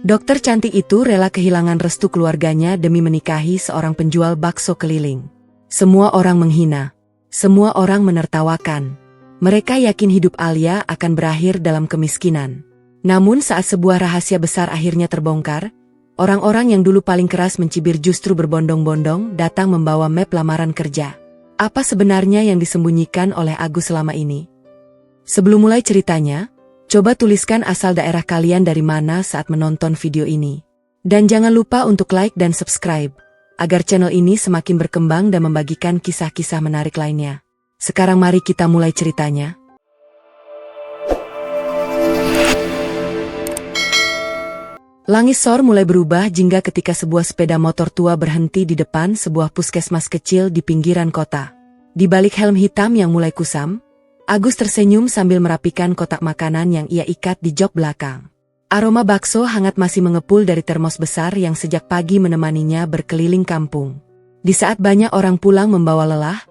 Dokter cantik itu rela kehilangan restu keluarganya demi menikahi seorang penjual bakso keliling. Semua orang menghina. Semua orang menertawakan. Mereka yakin hidup Alia akan berakhir dalam kemiskinan. Namun saat sebuah rahasia besar akhirnya terbongkar, orang-orang yang dulu paling keras mencibir justru berbondong-bondong datang membawa map lamaran kerja. Apa sebenarnya yang disembunyikan oleh Agus selama ini? Sebelum mulai ceritanya, coba tuliskan asal daerah kalian dari mana saat menonton video ini. Dan jangan lupa untuk like dan subscribe, agar channel ini semakin berkembang dan membagikan kisah-kisah menarik lainnya. Sekarang mari kita mulai ceritanya. Langit sore mulai berubah jingga ketika sebuah sepeda motor tua berhenti di depan sebuah puskesmas kecil di pinggiran kota. Di balik helm hitam yang mulai kusam, Agus tersenyum sambil merapikan kotak makanan yang ia ikat di jok belakang. Aroma bakso hangat masih mengepul dari termos besar yang sejak pagi menemaninya berkeliling kampung. Di saat banyak orang pulang membawa lelah,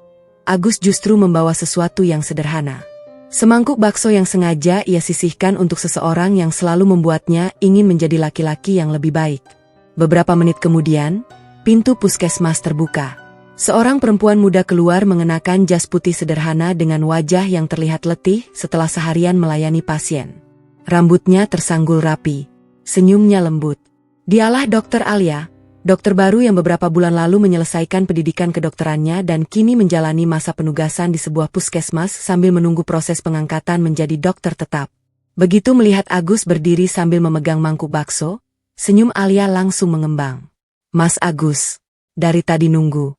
Agus justru membawa sesuatu yang sederhana. Semangkuk bakso yang sengaja ia sisihkan untuk seseorang yang selalu membuatnya ingin menjadi laki-laki yang lebih baik. Beberapa menit kemudian, pintu puskesmas terbuka. Seorang perempuan muda keluar mengenakan jas putih sederhana dengan wajah yang terlihat letih setelah seharian melayani pasien. Rambutnya tersanggul rapi, senyumnya lembut. Dialah Dr. Alia, dokter baru yang beberapa bulan lalu menyelesaikan pendidikan kedokterannya dan kini menjalani masa penugasan di sebuah puskesmas sambil menunggu proses pengangkatan menjadi dokter tetap. Begitu melihat Agus berdiri sambil memegang mangkuk bakso, senyum Alia langsung mengembang. "Mas Agus, dari tadi nunggu."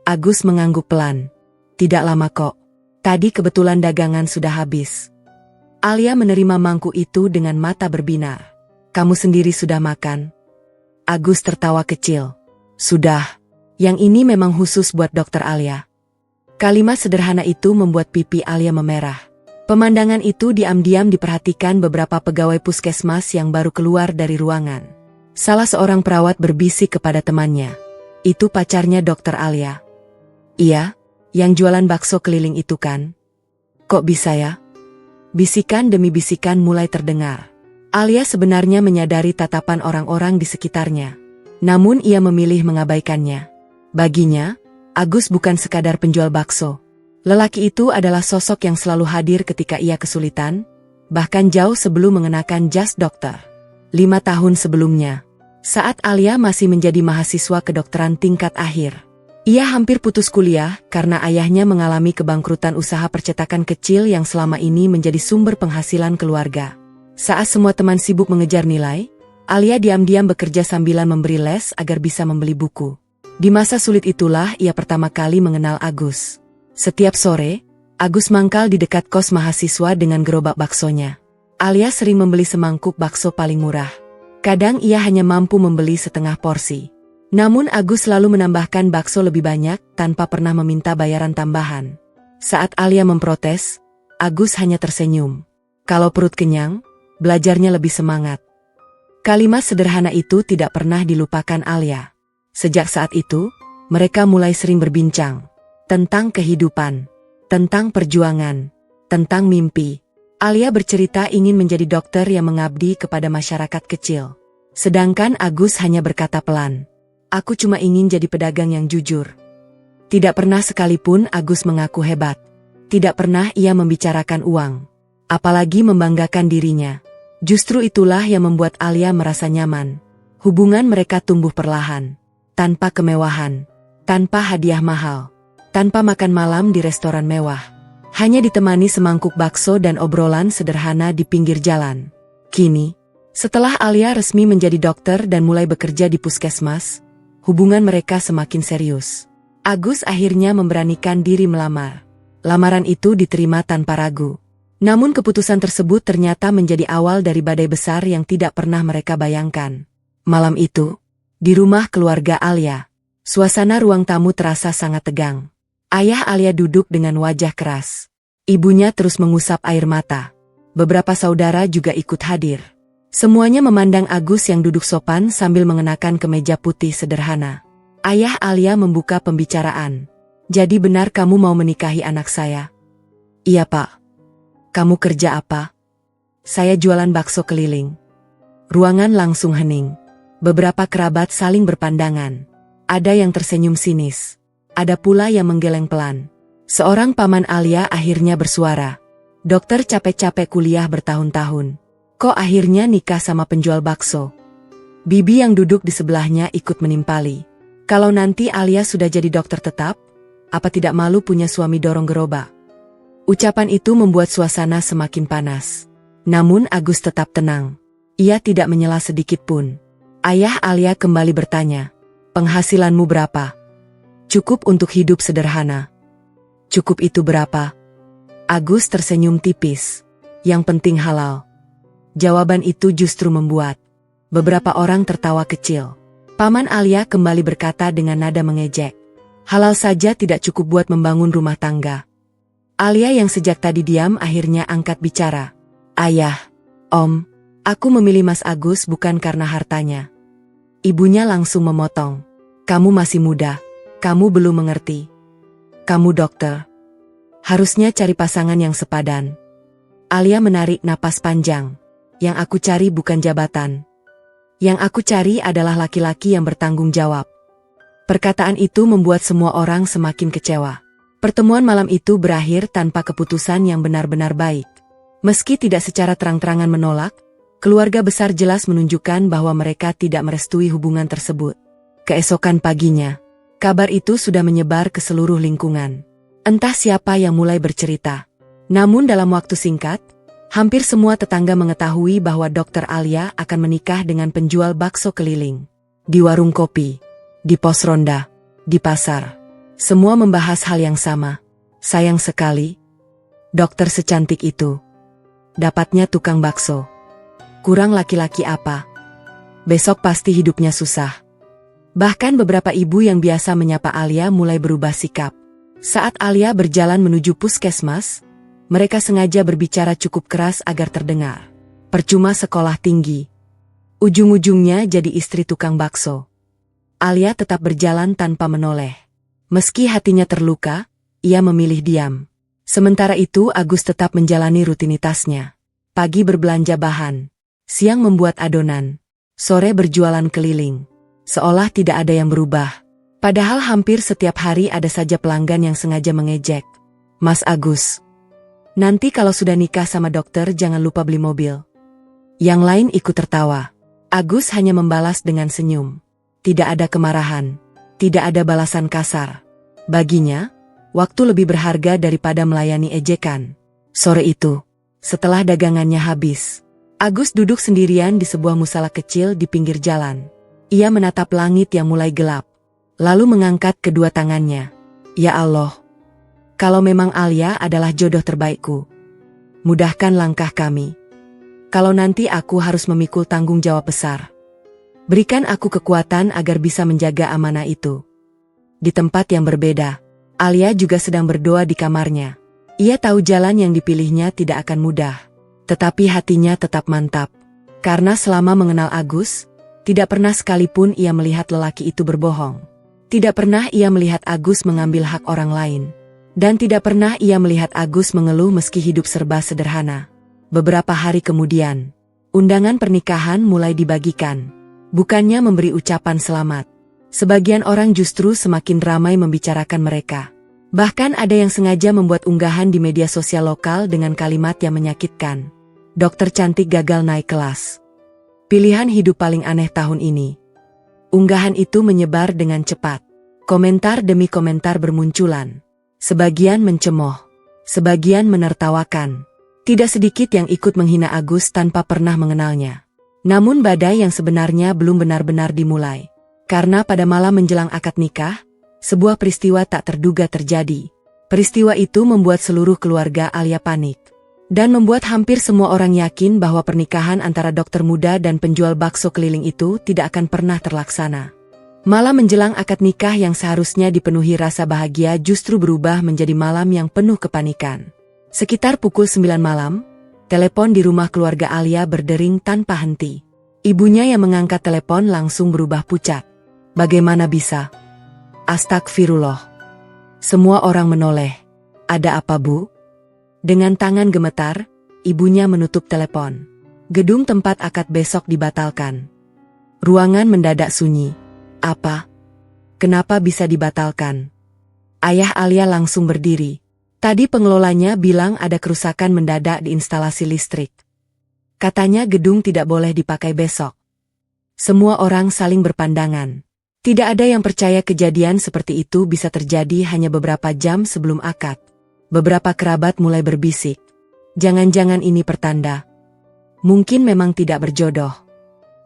Agus mengangguk pelan. "Tidak lama kok. Tadi kebetulan dagangan sudah habis." Alia menerima mangkuk itu dengan mata berbinar. "Kamu sendiri sudah makan?" Agus tertawa kecil. "Sudah. Yang ini memang khusus buat Dokter Alia." Kalimat sederhana itu membuat pipi Alia memerah. Pemandangan itu diam-diam diperhatikan beberapa pegawai puskesmas yang baru keluar dari ruangan. Salah seorang perawat berbisik kepada temannya. "Itu pacarnya Dokter Alia." "Iya, yang jualan bakso keliling itu kan?" "Kok bisa ya?" Bisikan demi bisikan mulai terdengar. Alia sebenarnya menyadari tatapan orang-orang di sekitarnya. Namun ia memilih mengabaikannya. Baginya, Agus bukan sekadar penjual bakso. Lelaki itu adalah sosok yang selalu hadir ketika ia kesulitan, bahkan jauh sebelum mengenakan jas dokter. 5 tahun sebelumnya, saat Alia masih menjadi mahasiswa kedokteran tingkat akhir. Ia hampir putus kuliah karena ayahnya mengalami kebangkrutan usaha percetakan kecil yang selama ini menjadi sumber penghasilan keluarga. Saat semua teman sibuk mengejar nilai, Alia diam-diam bekerja sambilan memberi les agar bisa membeli buku. Di masa sulit itulah ia pertama kali mengenal Agus. Setiap sore, Agus mangkal di dekat kos mahasiswa dengan gerobak baksonya. Alia sering membeli semangkuk bakso paling murah. Kadang ia hanya mampu membeli setengah porsi. Namun Agus selalu menambahkan bakso lebih banyak tanpa pernah meminta bayaran tambahan. Saat Alia memprotes, Agus hanya tersenyum. Kalau perut kenyang, belajarnya lebih semangat. Kalimat sederhana itu tidak pernah dilupakan Alia. Sejak saat itu, mereka mulai sering berbincang tentang kehidupan, tentang perjuangan, tentang mimpi. Alia bercerita ingin menjadi dokter yang mengabdi kepada masyarakat kecil. Sedangkan Agus hanya berkata pelan, "Aku cuma ingin jadi pedagang yang jujur." Tidak pernah sekalipun Agus mengaku hebat. Tidak pernah ia membicarakan uang, apalagi membanggakan dirinya. Justru itulah yang membuat Alia merasa nyaman. Hubungan mereka tumbuh perlahan, tanpa kemewahan, tanpa hadiah mahal, tanpa makan malam di restoran mewah. Hanya ditemani semangkuk bakso dan obrolan sederhana di pinggir jalan. Kini, setelah Alia resmi menjadi dokter dan mulai bekerja di puskesmas, hubungan mereka semakin serius. Agus akhirnya memberanikan diri melamar. Lamaran itu diterima tanpa ragu. Namun keputusan tersebut ternyata menjadi awal dari badai besar yang tidak pernah mereka bayangkan. Malam itu, di rumah keluarga Alia, suasana ruang tamu terasa sangat tegang. Ayah Alia duduk dengan wajah keras. Ibunya terus mengusap air mata. Beberapa saudara juga ikut hadir. Semuanya memandang Agus yang duduk sopan sambil mengenakan kemeja putih sederhana. Ayah Alia membuka pembicaraan. "Jadi benar kamu mau menikahi anak saya?" "Iya, Pak." "Kamu kerja apa?" "Saya jualan bakso keliling." Ruangan langsung hening. Beberapa kerabat saling berpandangan. Ada yang tersenyum sinis. Ada pula yang menggeleng pelan. Seorang paman Alia akhirnya bersuara. Dokter capek-capek kuliah bertahun-tahun. Kok akhirnya nikah sama penjual bakso? Bibi yang duduk di sebelahnya ikut menimpali. Kalau nanti Alia sudah jadi dokter tetap, apa tidak malu punya suami dorong gerobak? Ucapan itu membuat suasana semakin panas. Namun Agus tetap tenang. Ia tidak menyela sedikit pun. Ayah Alia kembali bertanya, penghasilanmu berapa? Cukup untuk hidup sederhana. Cukup itu berapa? Agus tersenyum tipis. Yang penting halal. Jawaban itu justru membuat beberapa orang tertawa kecil. Paman Alia kembali berkata dengan nada mengejek. Halal saja tidak cukup buat membangun rumah tangga. Alia yang sejak tadi diam akhirnya angkat bicara. Ayah, Om, aku memilih Mas Agus bukan karena hartanya. Ibunya langsung memotong. Kamu masih muda, kamu belum mengerti. Kamu dokter. Harusnya cari pasangan yang sepadan. Alia menarik napas panjang. Yang aku cari bukan jabatan. Yang aku cari adalah laki-laki yang bertanggung jawab. Perkataan itu membuat semua orang semakin kecewa. Pertemuan malam itu berakhir tanpa keputusan yang benar-benar baik. Meski tidak secara terang-terangan menolak, keluarga besar jelas menunjukkan bahwa mereka tidak merestui hubungan tersebut. Keesokan paginya, kabar itu sudah menyebar ke seluruh lingkungan. Entah siapa yang mulai bercerita. Namun dalam waktu singkat, hampir semua tetangga mengetahui bahwa Dokter Alia akan menikah dengan penjual bakso keliling. Di warung kopi, di pos ronda, di pasar. Semua membahas hal yang sama. Sayang sekali, dokter secantik itu. Dapatnya tukang bakso. Kurang laki-laki apa? Besok pasti hidupnya susah. Bahkan beberapa ibu yang biasa menyapa Alia mulai berubah sikap. Saat Alia berjalan menuju puskesmas, mereka sengaja berbicara cukup keras agar terdengar. Percuma sekolah tinggi. Ujung-ujungnya jadi istri tukang bakso. Alia tetap berjalan tanpa menoleh. Meski hatinya terluka, ia memilih diam. Sementara itu Agus tetap menjalani rutinitasnya. Pagi berbelanja bahan. Siang membuat adonan. Sore berjualan keliling. Seolah tidak ada yang berubah. Padahal hampir setiap hari ada saja pelanggan yang sengaja mengejek. Mas Agus, nanti kalau sudah nikah sama dokter jangan lupa beli mobil. Yang lain ikut tertawa. Agus hanya membalas dengan senyum. Tidak ada kemarahan. Tidak ada balasan kasar. Baginya, waktu lebih berharga daripada melayani ejekan. Sore itu, setelah dagangannya habis, Agus duduk sendirian di sebuah musala kecil di pinggir jalan. Ia menatap langit yang mulai gelap, lalu mengangkat kedua tangannya. Ya Allah, kalau memang Alia adalah jodoh terbaikku, mudahkan langkah kami. Kalau nanti aku harus memikul tanggung jawab besar, berikan aku kekuatan agar bisa menjaga amanah itu. Di tempat yang berbeda, Alia juga sedang berdoa di kamarnya. Ia tahu jalan yang dipilihnya tidak akan mudah. Tetapi hatinya tetap mantap. Karena selama mengenal Agus, tidak pernah sekalipun ia melihat lelaki itu berbohong. Tidak pernah ia melihat Agus mengambil hak orang lain. Dan tidak pernah ia melihat Agus mengeluh meski hidup serba sederhana. Beberapa hari kemudian, undangan pernikahan mulai dibagikan. Bukannya memberi ucapan selamat. Sebagian orang justru semakin ramai membicarakan mereka. Bahkan ada yang sengaja membuat unggahan di media sosial lokal dengan kalimat yang menyakitkan. Dokter cantik gagal naik kelas. Pilihan hidup paling aneh tahun ini. Unggahan itu menyebar dengan cepat. Komentar demi komentar bermunculan. Sebagian mencemooh, sebagian menertawakan. Tidak sedikit yang ikut menghina Agus tanpa pernah mengenalnya. Namun badai yang sebenarnya belum benar-benar dimulai. Karena pada malam menjelang akad nikah, sebuah peristiwa tak terduga terjadi. Peristiwa itu membuat seluruh keluarga Alia panik. Dan membuat hampir semua orang yakin bahwa pernikahan antara dokter muda dan penjual bakso keliling itu tidak akan pernah terlaksana. Malam menjelang akad nikah yang seharusnya dipenuhi rasa bahagia justru berubah menjadi malam yang penuh kepanikan. Sekitar pukul 9 malam, telepon di rumah keluarga Alia berdering tanpa henti. Ibunya yang mengangkat telepon langsung berubah pucat. Bagaimana bisa? Astagfirullah. Semua orang menoleh. Ada apa, Bu? Dengan tangan gemetar, ibunya menutup telepon. Gedung tempat akad besok dibatalkan. Ruangan mendadak sunyi. Apa? Kenapa bisa dibatalkan? Ayah Alia langsung berdiri. Tadi pengelolanya bilang ada kerusakan mendadak di instalasi listrik. Katanya gedung tidak boleh dipakai besok. Semua orang saling berpandangan. Tidak ada yang percaya kejadian seperti itu bisa terjadi hanya beberapa jam sebelum akad. Beberapa kerabat mulai berbisik. Jangan-jangan ini pertanda. Mungkin memang tidak berjodoh.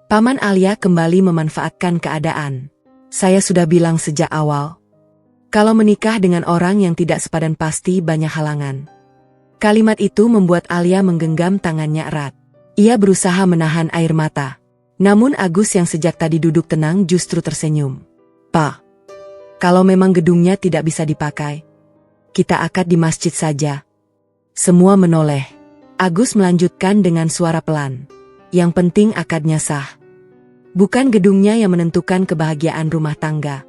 Paman Alia kembali memanfaatkan keadaan. Saya sudah bilang sejak awal. Kalau menikah dengan orang yang tidak sepadan pasti banyak halangan. Kalimat itu membuat Alia menggenggam tangannya erat. Ia berusaha menahan air mata. Namun Agus yang sejak tadi duduk tenang justru tersenyum. Pak, kalau memang gedungnya tidak bisa dipakai, kita akad di masjid saja. Semua menoleh. Agus melanjutkan dengan suara pelan. Yang penting akadnya sah. Bukan gedungnya yang menentukan kebahagiaan rumah tangga.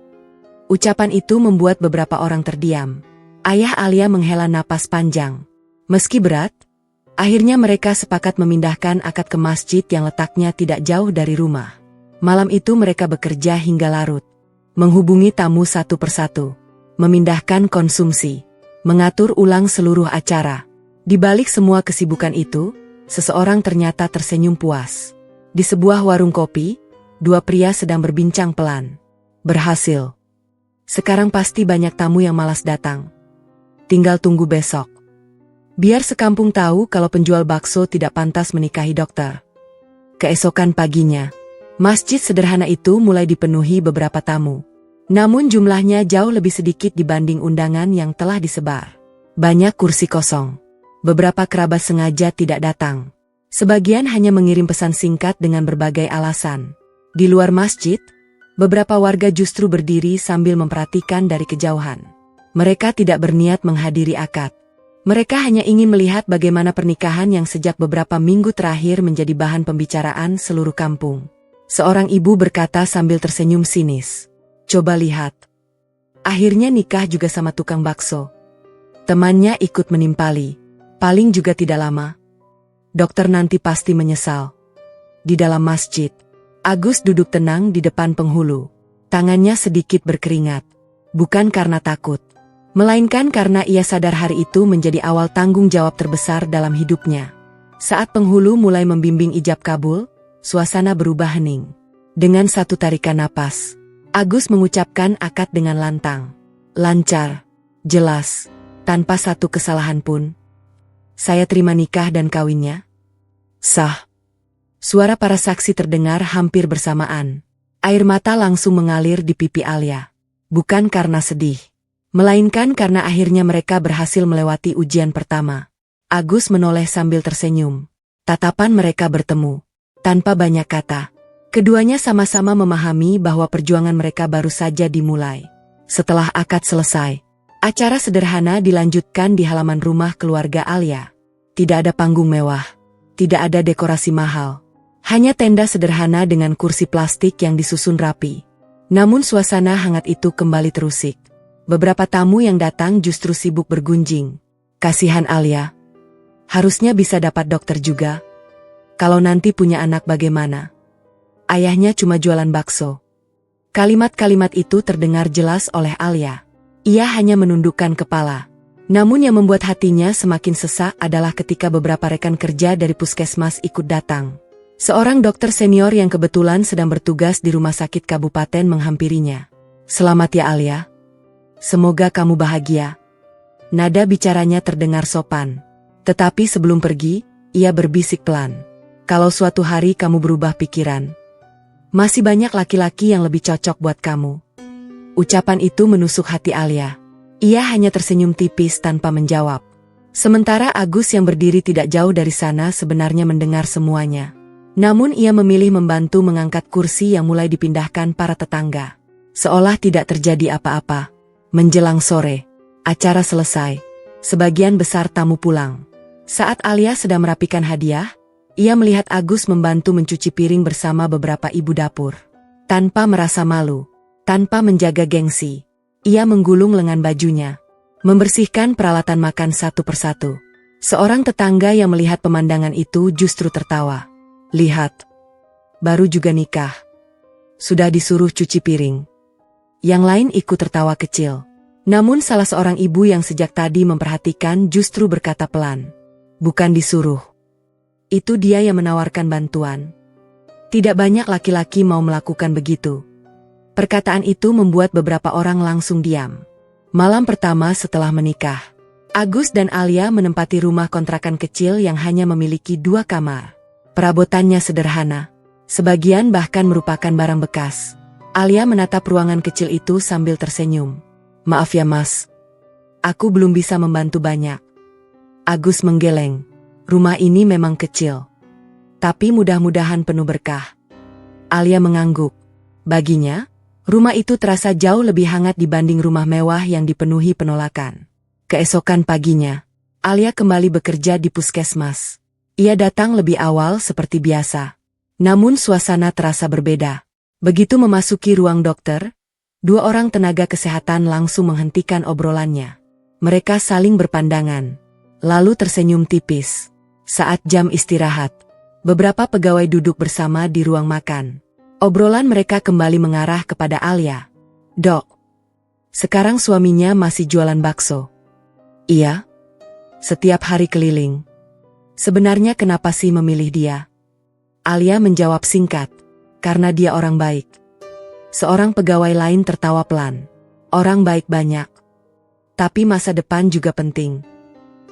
Ucapan itu membuat beberapa orang terdiam. Ayah Alia menghela napas panjang. Meski berat, akhirnya mereka sepakat memindahkan akad ke masjid yang letaknya tidak jauh dari rumah. Malam itu mereka bekerja hingga larut. Menghubungi tamu satu persatu. Memindahkan konsumsi. Mengatur ulang seluruh acara. Di balik semua kesibukan itu, seseorang ternyata tersenyum puas. Di sebuah warung kopi, dua pria sedang berbincang pelan. Berhasil. Sekarang pasti banyak tamu yang malas datang. Tinggal tunggu besok. Biar sekampung tahu kalau penjual bakso tidak pantas menikahi dokter. Keesokan paginya, masjid sederhana itu mulai dipenuhi beberapa tamu. Namun jumlahnya jauh lebih sedikit dibanding undangan yang telah disebar. Banyak kursi kosong. Beberapa kerabat sengaja tidak datang. Sebagian hanya mengirim pesan singkat dengan berbagai alasan. Di luar masjid, beberapa warga justru berdiri sambil memperhatikan dari kejauhan. Mereka tidak berniat menghadiri akad. Mereka hanya ingin melihat bagaimana pernikahan yang sejak beberapa minggu terakhir menjadi bahan pembicaraan seluruh kampung. Seorang ibu berkata sambil tersenyum sinis. Coba lihat. Akhirnya nikah juga sama tukang bakso. Temannya ikut menimpali. Paling juga tidak lama. Dokter nanti pasti menyesal. Di dalam masjid, Agus duduk tenang di depan penghulu. Tangannya sedikit berkeringat. Bukan karena takut, melainkan karena ia sadar hari itu menjadi awal tanggung jawab terbesar dalam hidupnya. Saat penghulu mulai membimbing ijab kabul, suasana berubah hening. Dengan satu tarikan napas, Agus mengucapkan akad dengan lantang. Lancar, jelas, tanpa satu kesalahan pun. Saya terima nikah dan kawinnya. Sah. Suara para saksi terdengar hampir bersamaan. Air mata langsung mengalir di pipi Alia. Bukan karena sedih, melainkan karena akhirnya mereka berhasil melewati ujian pertama. Agus menoleh sambil tersenyum. Tatapan mereka bertemu. Tanpa banyak kata, keduanya sama-sama memahami bahwa perjuangan mereka baru saja dimulai. Setelah akad selesai, acara sederhana dilanjutkan di halaman rumah keluarga Alia. Tidak ada panggung mewah, tidak ada dekorasi mahal. Hanya tenda sederhana dengan kursi plastik yang disusun rapi. Namun suasana hangat itu kembali terusik. Beberapa tamu yang datang justru sibuk bergunjing. Kasihan Alia. Harusnya bisa dapat dokter juga. Kalau nanti punya anak bagaimana? Ayahnya cuma jualan bakso. Kalimat-kalimat itu terdengar jelas oleh Alia. Ia hanya menundukkan kepala. Namun yang membuat hatinya semakin sesak adalah ketika beberapa rekan kerja dari puskesmas ikut datang. Seorang dokter senior yang kebetulan sedang bertugas di rumah sakit kabupaten menghampirinya. Selamat ya Alia. Semoga kamu bahagia. Nada bicaranya terdengar sopan. Tetapi sebelum pergi, ia berbisik pelan. Kalau suatu hari kamu berubah pikiran, masih banyak laki-laki yang lebih cocok buat kamu. Ucapan itu menusuk hati Alia. Ia hanya tersenyum tipis tanpa menjawab. Sementara Agus yang berdiri tidak jauh dari sana sebenarnya mendengar semuanya. Namun ia memilih membantu mengangkat kursi yang mulai dipindahkan para tetangga. Seolah tidak terjadi apa-apa. Menjelang sore, acara selesai. Sebagian besar tamu pulang. Saat Alia sedang merapikan hadiah, ia melihat Agus membantu mencuci piring bersama beberapa ibu dapur. Tanpa merasa malu, tanpa menjaga gengsi, ia menggulung lengan bajunya, membersihkan peralatan makan satu persatu. Seorang tetangga yang melihat pemandangan itu justru tertawa. Lihat. Baru juga nikah. Sudah disuruh cuci piring. Yang lain ikut tertawa kecil. Namun salah seorang ibu yang sejak tadi memperhatikan justru berkata pelan. Bukan disuruh. Itu dia yang menawarkan bantuan. Tidak banyak laki-laki mau melakukan begitu. Perkataan itu membuat beberapa orang langsung diam. Malam pertama setelah menikah, Agus dan Alia menempati rumah kontrakan kecil yang hanya memiliki 2 kamar. Perabotannya sederhana. Sebagian bahkan merupakan barang bekas. Alia menatap ruangan kecil itu sambil tersenyum. Maaf ya mas. Aku belum bisa membantu banyak. Agus menggeleng. Rumah ini memang kecil. Tapi mudah-mudahan penuh berkah. Alia mengangguk. Baginya, rumah itu terasa jauh lebih hangat dibanding rumah mewah yang dipenuhi penolakan. Keesokan paginya, Alia kembali bekerja di puskesmas. Ia datang lebih awal seperti biasa. Namun suasana terasa berbeda. Begitu memasuki ruang dokter, 2 orang tenaga kesehatan langsung menghentikan obrolannya. Mereka saling berpandangan, lalu tersenyum tipis. Saat jam istirahat, beberapa pegawai duduk bersama di ruang makan. Obrolan mereka kembali mengarah kepada Alia. Dok, sekarang suaminya masih jualan bakso. Iya, setiap hari keliling. Sebenarnya kenapa sih memilih dia? Alia menjawab singkat, karena dia orang baik. Seorang pegawai lain tertawa pelan. Orang baik banyak. Tapi masa depan juga penting.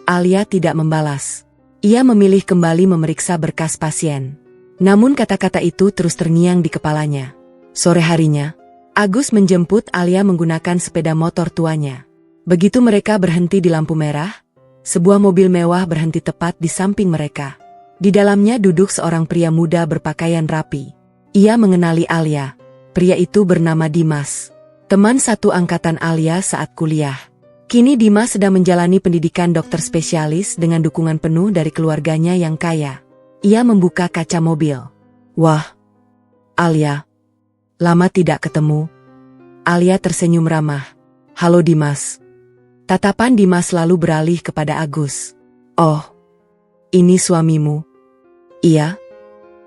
Alia tidak membalas. Ia memilih kembali memeriksa berkas pasien. Namun kata-kata itu terus terngiang di kepalanya. Sore harinya, Agus menjemput Alia menggunakan sepeda motor tuanya. Begitu mereka berhenti di lampu merah, sebuah mobil mewah berhenti tepat di samping mereka. Di dalamnya duduk seorang pria muda berpakaian rapi. Ia mengenali Alia. Pria itu bernama Dimas. Teman satu angkatan Alia saat kuliah. Kini Dimas sedang menjalani pendidikan dokter spesialis dengan dukungan penuh dari keluarganya yang kaya. Ia membuka kaca mobil. Wah, Alia. Lama tidak ketemu. Alia tersenyum ramah. Halo Dimas. Tatapan Dimas lalu beralih kepada Agus. Oh, ini suamimu? Iya.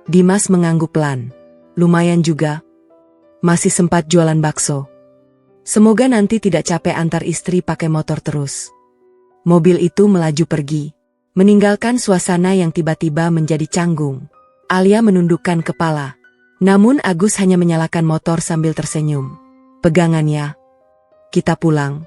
Dimas mengangguk pelan. Lumayan juga. Masih sempat jualan bakso. Semoga nanti tidak capek antar istri pakai motor terus. Mobil itu melaju pergi, meninggalkan suasana yang tiba-tiba menjadi canggung. Alia menundukkan kepala. Namun Agus hanya menyalakan motor sambil tersenyum. Pegangannya. Kita pulang.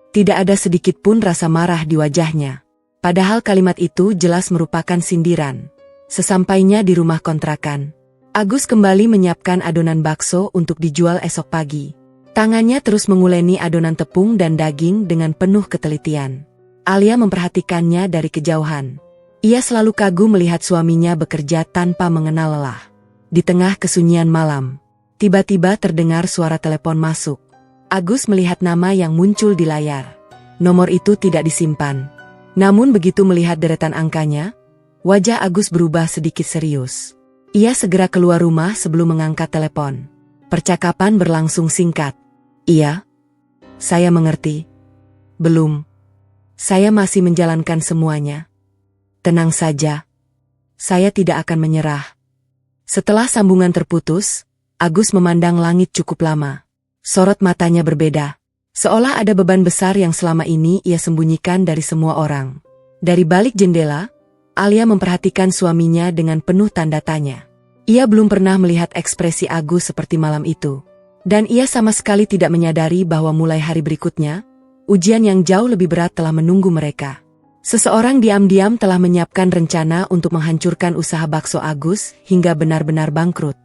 Tidak ada sedikit pun rasa marah di wajahnya. Padahal kalimat itu jelas merupakan sindiran. Sesampainya di rumah kontrakan, Agus kembali menyiapkan adonan bakso untuk dijual esok pagi. Tangannya terus menguleni adonan tepung dan daging dengan penuh ketelitian. Alia memperhatikannya dari kejauhan. Ia selalu kagum melihat suaminya bekerja tanpa mengenal lelah. Di tengah kesunyian malam, tiba-tiba terdengar suara telepon masuk. Agus melihat nama yang muncul di layar. Nomor itu tidak disimpan. Namun begitu melihat deretan angkanya, wajah Agus berubah sedikit serius. Ia segera keluar rumah sebelum mengangkat telepon. Percakapan berlangsung singkat. Iya, saya mengerti. Belum. Saya masih menjalankan semuanya. Tenang saja. Saya tidak akan menyerah. Setelah sambungan terputus, Agus memandang langit cukup lama. Sorot matanya berbeda. Seolah ada beban besar yang selama ini ia sembunyikan dari semua orang. Dari balik jendela, Alia memperhatikan suaminya dengan penuh tanda tanya. Ia belum pernah melihat ekspresi Agus seperti malam itu. Dan ia sama sekali tidak menyadari bahwa mulai hari berikutnya, ujian yang jauh lebih berat telah menunggu mereka. Seseorang diam-diam telah menyiapkan rencana untuk menghancurkan usaha bakso Agus hingga benar-benar bangkrut.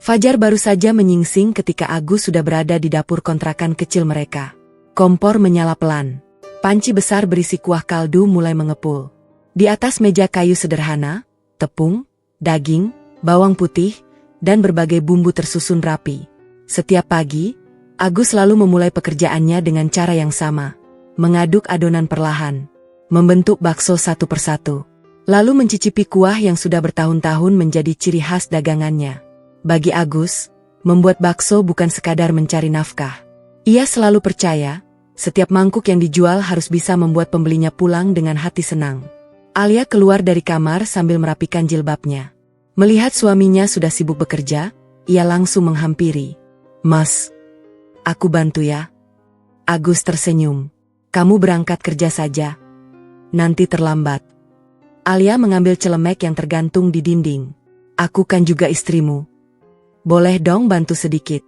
Fajar baru saja menyingsing ketika Agus sudah berada di dapur kontrakan kecil mereka. Kompor menyala pelan. Panci besar berisi kuah kaldu mulai mengepul. Di atas meja kayu sederhana, tepung, daging, bawang putih, dan berbagai bumbu tersusun rapi. Setiap pagi, Agus selalu memulai pekerjaannya dengan cara yang sama. Mengaduk adonan perlahan, membentuk bakso satu persatu, lalu mencicipi kuah yang sudah bertahun-tahun menjadi ciri khas dagangannya. Bagi Agus, membuat bakso bukan sekadar mencari nafkah. Ia selalu percaya, setiap mangkuk yang dijual harus bisa membuat pembelinya pulang dengan hati senang. Alia keluar dari kamar sambil merapikan jilbabnya. Melihat suaminya sudah sibuk bekerja, ia langsung menghampiri. "Mas, aku bantu ya." Agus tersenyum. "Kamu berangkat kerja saja. Nanti terlambat." Alia mengambil celemek yang tergantung di dinding. "Aku kan juga istrimu. Boleh dong bantu sedikit?"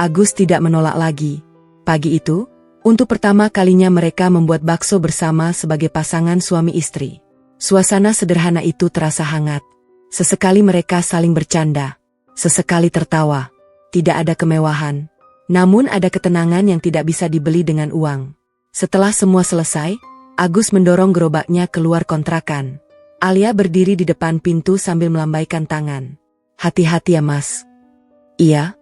Agus tidak menolak lagi. Pagi itu, untuk pertama kalinya mereka membuat bakso bersama sebagai pasangan suami istri. Suasana sederhana itu terasa hangat. Sesekali mereka saling bercanda, sesekali tertawa. Tidak ada kemewahan, namun ada ketenangan yang tidak bisa dibeli dengan uang. Setelah semua selesai, Agus mendorong gerobaknya keluar kontrakan. Alia berdiri di depan pintu sambil melambaikan tangan. "Hati-hati ya, Mas." "Iya.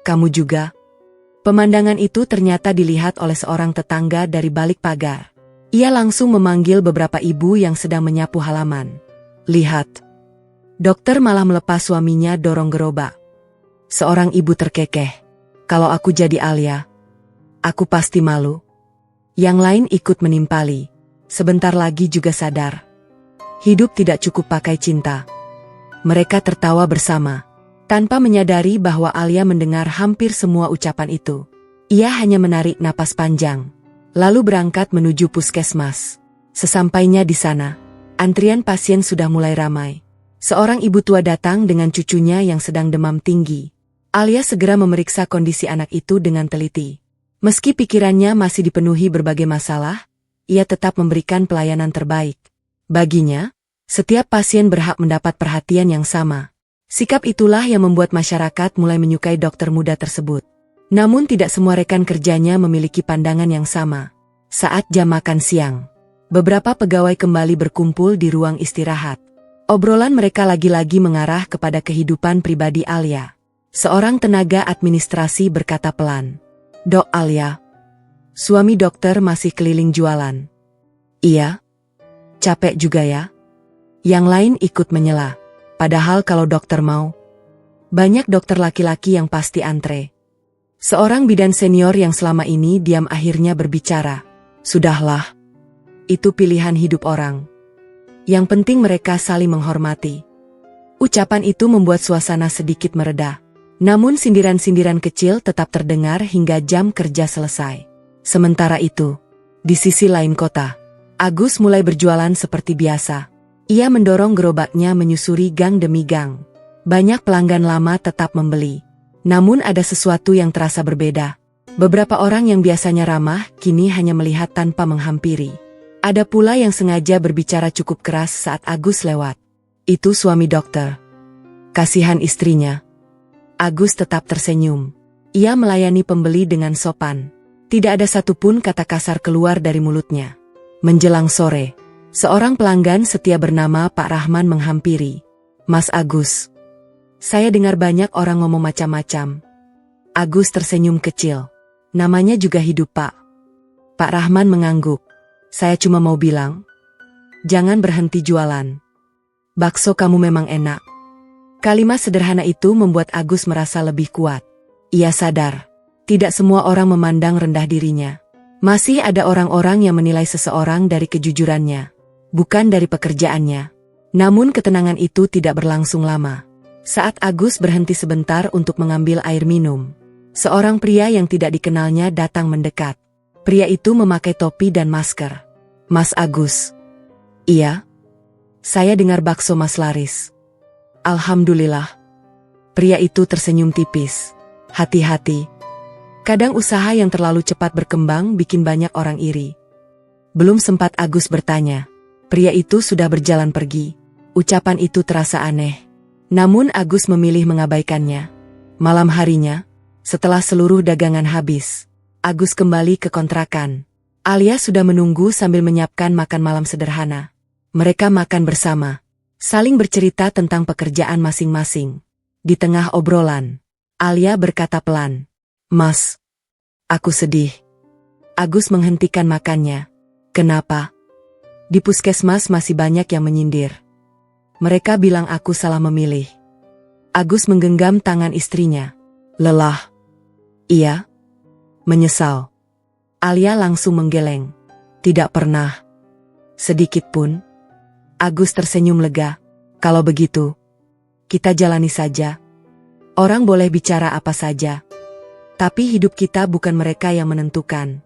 Kamu juga." Pemandangan itu ternyata dilihat oleh seorang tetangga dari balik pagar. Ia langsung memanggil beberapa ibu yang sedang menyapu halaman. "Lihat." Dokter malah melepas suaminya dorong gerobak. Seorang ibu terkekeh. "Kalau aku jadi Alia, aku pasti malu." Yang lain ikut menimpali. Sebentar lagi juga sadar. Hidup tidak cukup pakai cinta. Mereka tertawa bersama, tanpa menyadari bahwa Alia mendengar hampir semua ucapan itu. Ia hanya menarik napas panjang, lalu berangkat menuju puskesmas. Sesampainya di sana, antrian pasien sudah mulai ramai. Seorang ibu tua datang dengan cucunya yang sedang demam tinggi. Alia segera memeriksa kondisi anak itu dengan teliti. Meski pikirannya masih dipenuhi berbagai masalah, ia tetap memberikan pelayanan terbaik. Baginya, setiap pasien berhak mendapat perhatian yang sama. Sikap itulah yang membuat masyarakat mulai menyukai dokter muda tersebut. Namun tidak semua rekan kerjanya memiliki pandangan yang sama. Saat jam makan siang, beberapa pegawai kembali berkumpul di ruang istirahat. Obrolan mereka lagi-lagi mengarah kepada kehidupan pribadi Alia. Seorang tenaga administrasi berkata pelan, "Dok Alia, suami dokter masih keliling jualan." "Iya. Capek juga ya?" Yang lain ikut menyela. "Padahal kalau dokter mau, banyak dokter laki-laki yang pasti antre." Seorang bidan senior yang selama ini diam akhirnya berbicara. "Sudahlah. Itu pilihan hidup orang. Yang penting mereka saling menghormati." Ucapan itu membuat suasana sedikit mereda. Namun sindiran-sindiran kecil tetap terdengar hingga jam kerja selesai. Sementara itu, di sisi lain kota, Agus mulai berjualan seperti biasa. Ia mendorong gerobaknya menyusuri gang demi gang. Banyak pelanggan lama tetap membeli. Namun ada sesuatu yang terasa berbeda. Beberapa orang yang biasanya ramah, kini hanya melihat tanpa menghampiri. Ada pula yang sengaja berbicara cukup keras saat Agus lewat. Itu suami dokter. Kasihan istrinya. Agus tetap tersenyum. Ia melayani pembeli dengan sopan. Tidak ada satupun kata kasar keluar dari mulutnya. Menjelang sore, seorang pelanggan setia bernama Pak Rahman menghampiri. "Mas Agus, saya dengar banyak orang ngomong macam-macam." Agus tersenyum kecil. "Namanya juga hidup, Pak." Pak Rahman mengangguk. "Saya cuma mau bilang, jangan berhenti jualan. Bakso kamu memang enak." Kalimat sederhana itu membuat Agus merasa lebih kuat. Ia sadar, tidak semua orang memandang rendah dirinya. Masih ada orang-orang yang menilai seseorang dari kejujurannya, bukan dari pekerjaannya. Namun ketenangan itu tidak berlangsung lama. Saat Agus berhenti sebentar untuk mengambil air minum, seorang pria yang tidak dikenalnya datang mendekat. Pria itu memakai topi dan masker. "Mas Agus." "Iya. Saya dengar bakso Mas laris." "Alhamdulillah." Pria itu tersenyum tipis. "Hati-hati. Kadang usaha yang terlalu cepat berkembang bikin banyak orang iri." Belum sempat Agus bertanya, pria itu sudah berjalan pergi. Ucapan itu terasa aneh. Namun Agus memilih mengabaikannya. Malam harinya, setelah seluruh dagangan habis, Agus kembali ke kontrakan. Alia sudah menunggu sambil menyiapkan makan malam sederhana. Mereka makan bersama, saling bercerita tentang pekerjaan masing-masing. Di tengah obrolan, Alia berkata pelan, "Mas, aku sedih." Agus menghentikan makannya. "Kenapa?" "Di puskesmas masih banyak yang menyindir. Mereka bilang aku salah memilih." Agus menggenggam tangan istrinya. "Lelah?" "Iya." "Menyesal?" Alia langsung menggeleng. "Tidak pernah. Sedikit pun." Agus tersenyum lega. "Kalau begitu, kita jalani saja. Orang boleh bicara apa saja. Tapi hidup kita bukan mereka yang menentukan.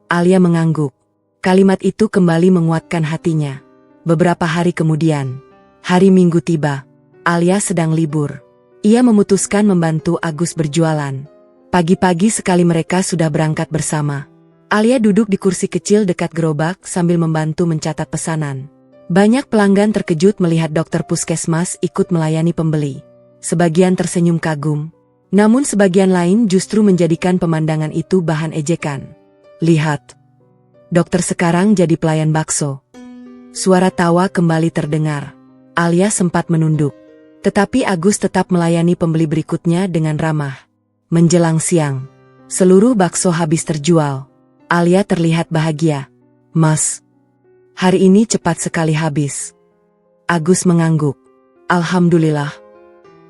Alia mengangguk. Kalimat itu kembali menguatkan hatinya. Beberapa hari kemudian, hari Minggu tiba. Alia sedang libur. Ia memutuskan membantu Agus berjualan. Pagi-pagi sekali mereka sudah berangkat bersama. Alia duduk di kursi kecil dekat gerobak sambil membantu mencatat pesanan. Banyak pelanggan terkejut melihat dokter puskesmas ikut melayani pembeli. Sebagian tersenyum kagum. Namun sebagian lain justru menjadikan pemandangan itu bahan ejekan. Lihat. Dokter sekarang jadi pelayan bakso. Suara tawa kembali terdengar. Alia sempat menunduk. Tetapi Agus tetap melayani pembeli berikutnya dengan ramah. Menjelang siang, seluruh bakso habis terjual. Alia terlihat bahagia. Mas, hari ini cepat sekali habis. Agus mengangguk. Alhamdulillah.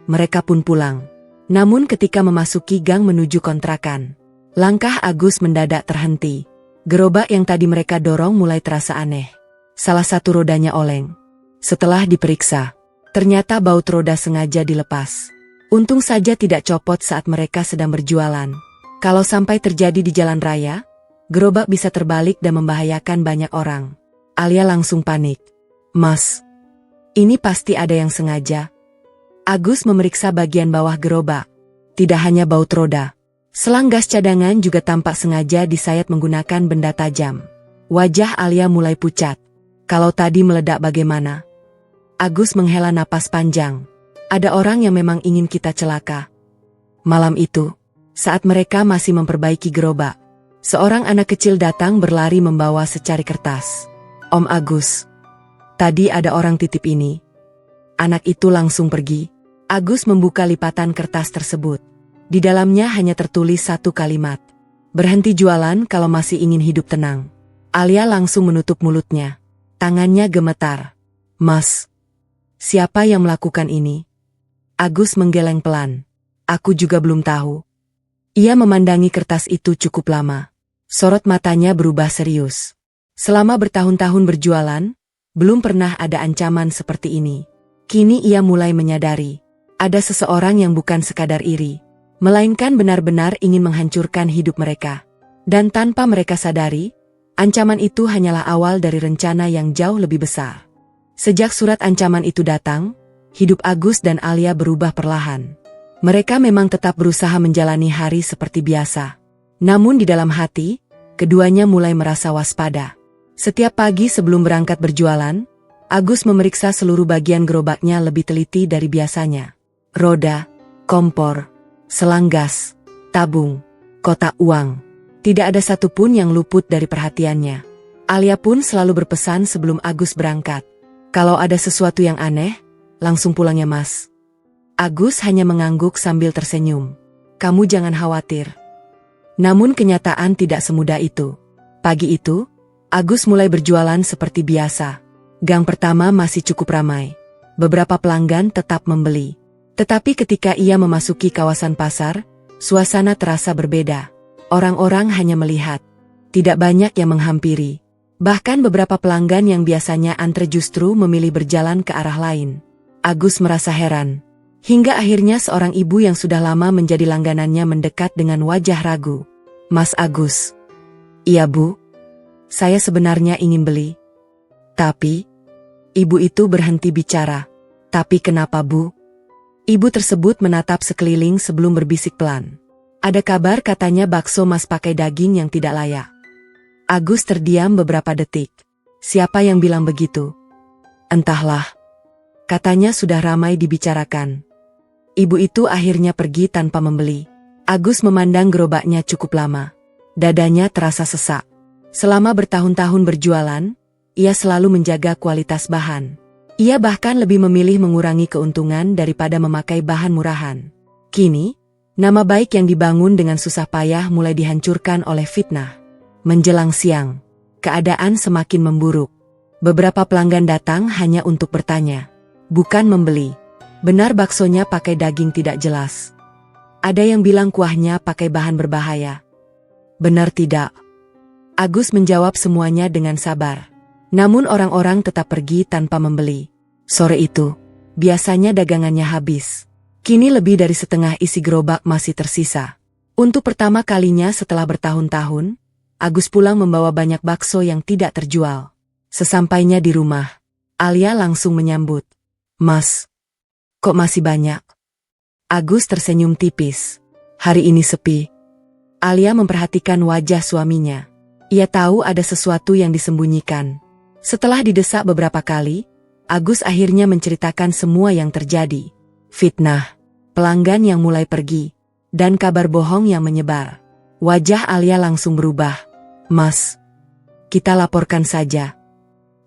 Mereka pun pulang. Namun ketika memasuki gang menuju kontrakan, langkah Agus mendadak terhenti. Gerobak yang tadi mereka dorong mulai terasa aneh. Salah satu rodanya oleng. Setelah diperiksa, ternyata baut roda sengaja dilepas. Untung saja tidak copot saat mereka sedang berjualan. Kalau sampai terjadi di jalan raya, gerobak bisa terbalik dan membahayakan banyak orang. Alia langsung panik. Mas, ini pasti ada yang sengaja. Agus memeriksa bagian bawah gerobak. Tidak hanya baut roda. Selang gas cadangan juga tampak sengaja disayat menggunakan benda tajam. Wajah Alia mulai pucat. Kalau tadi meledak bagaimana? Agus menghela napas panjang. Ada orang yang memang ingin kita celaka. Malam itu, saat mereka masih memperbaiki gerobak, seorang anak kecil datang berlari membawa secari kertas. Om Agus, tadi ada orang titip ini. Anak itu langsung pergi. Agus membuka lipatan kertas tersebut. Di dalamnya hanya tertulis satu kalimat. Berhenti jualan kalau masih ingin hidup tenang. Alia langsung menutup mulutnya. Tangannya gemetar. Mas, siapa yang melakukan ini? Agus menggeleng pelan. Aku juga belum tahu. Ia memandangi kertas itu cukup lama. Sorot matanya berubah serius. Selama bertahun-tahun berjualan, belum pernah ada ancaman seperti ini. Kini ia mulai menyadari. Ada seseorang yang bukan sekadar iri, melainkan benar-benar ingin menghancurkan hidup mereka. Dan tanpa mereka sadari, ancaman itu hanyalah awal dari rencana yang jauh lebih besar. Sejak surat ancaman itu datang, hidup Agus dan Alia berubah perlahan. Mereka memang tetap berusaha menjalani hari seperti biasa. Namun di dalam hati, keduanya mulai merasa waspada. Setiap pagi sebelum berangkat berjualan, Agus memeriksa seluruh bagian gerobaknya lebih teliti dari biasanya. Roda, kompor, selang gas, tabung, kotak uang. Tidak ada satupun yang luput dari perhatiannya. Alia pun selalu berpesan sebelum Agus berangkat. Kalau ada sesuatu yang aneh, langsung pulang ya mas. Agus hanya mengangguk sambil tersenyum. Kamu jangan khawatir. Namun kenyataan tidak semudah itu. Pagi itu, Agus mulai berjualan seperti biasa. Gang pertama masih cukup ramai. Beberapa pelanggan tetap membeli. Tetapi ketika ia memasuki kawasan pasar, suasana terasa berbeda. Orang-orang hanya melihat. Tidak banyak yang menghampiri. Bahkan beberapa pelanggan yang biasanya antre justru memilih berjalan ke arah lain. Agus merasa heran. Hingga akhirnya seorang ibu yang sudah lama menjadi langganannya mendekat dengan wajah ragu. Mas Agus. Iya bu. Saya sebenarnya ingin beli. Tapi, ibu itu berhenti bicara. Tapi kenapa bu? Ibu tersebut menatap sekeliling sebelum berbisik pelan. Ada kabar katanya bakso mas pakai daging yang tidak layak. Agus terdiam beberapa detik. Siapa yang bilang begitu? Entahlah. Katanya sudah ramai dibicarakan. Ibu itu akhirnya pergi tanpa membeli. Agus memandang gerobaknya cukup lama. Dadanya terasa sesak. Selama bertahun-tahun berjualan, ia selalu menjaga kualitas bahan. Ia bahkan lebih memilih mengurangi keuntungan daripada memakai bahan murahan. Kini, nama baik yang dibangun dengan susah payah mulai dihancurkan oleh fitnah. Menjelang siang, keadaan semakin memburuk. Beberapa pelanggan datang hanya untuk bertanya, bukan membeli. Benar baksonya pakai daging tidak jelas. Ada yang bilang kuahnya pakai bahan berbahaya. Benar tidak? Agus menjawab semuanya dengan sabar. Namun orang-orang tetap pergi tanpa membeli. Sore itu, Biasanya dagangannya habis. Kini lebih dari setengah isi gerobak masih tersisa. Untuk pertama kalinya setelah bertahun-tahun, Agus pulang membawa banyak bakso yang tidak terjual. Sesampainya di rumah, Alia langsung menyambut. "Mas, kok masih banyak?" Agus tersenyum tipis. "Hari ini sepi." Alia memperhatikan wajah suaminya. Ia tahu ada sesuatu yang disembunyikan. Setelah didesak beberapa kali, Agus akhirnya menceritakan semua yang terjadi. Fitnah, pelanggan yang mulai pergi, dan kabar bohong yang menyebar. Wajah Alia langsung berubah. "Mas, kita laporkan saja."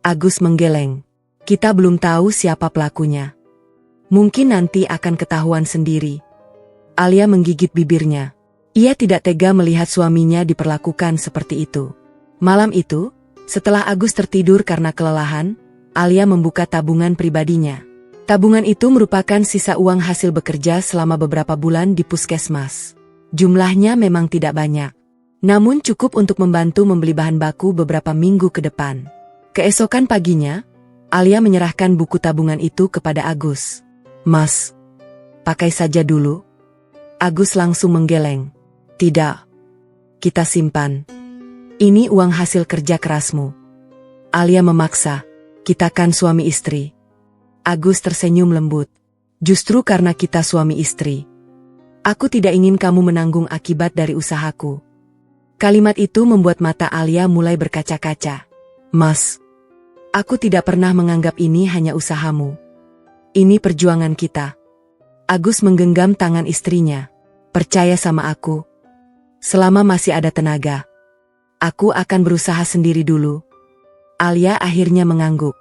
Agus menggeleng. "Kita belum tahu siapa pelakunya. Mungkin nanti akan ketahuan sendiri." Alia menggigit bibirnya. Ia tidak tega melihat suaminya diperlakukan seperti itu. Malam itu, setelah Agus tertidur karena kelelahan, Alia membuka tabungan pribadinya. Tabungan itu merupakan sisa uang hasil bekerja selama beberapa bulan di puskesmas. Jumlahnya memang tidak banyak, namun cukup untuk membantu membeli bahan baku beberapa minggu ke depan. Keesokan paginya, Alia menyerahkan buku tabungan itu kepada Agus. "Mas, pakai saja dulu." Agus langsung menggeleng. "Tidak, kita simpan. Ini uang hasil kerja kerasmu." Alia memaksa. "Kita kan suami istri." Agus tersenyum lembut. "Justru karena kita suami istri, aku tidak ingin kamu menanggung akibat dari usahaku." Kalimat itu membuat mata Alia mulai berkaca-kaca. "Mas, aku tidak pernah menganggap ini hanya usahamu. Ini perjuangan kita." Agus menggenggam tangan istrinya. "Percaya sama aku. Selama masih ada tenaga, aku akan berusaha sendiri dulu." Alia akhirnya mengangguk.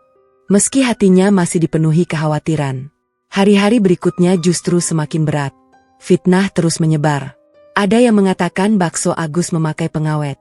Meski hatinya masih dipenuhi kekhawatiran, hari-hari berikutnya justru semakin berat. Fitnah terus menyebar. Ada yang mengatakan bakso Agus memakai pengawet.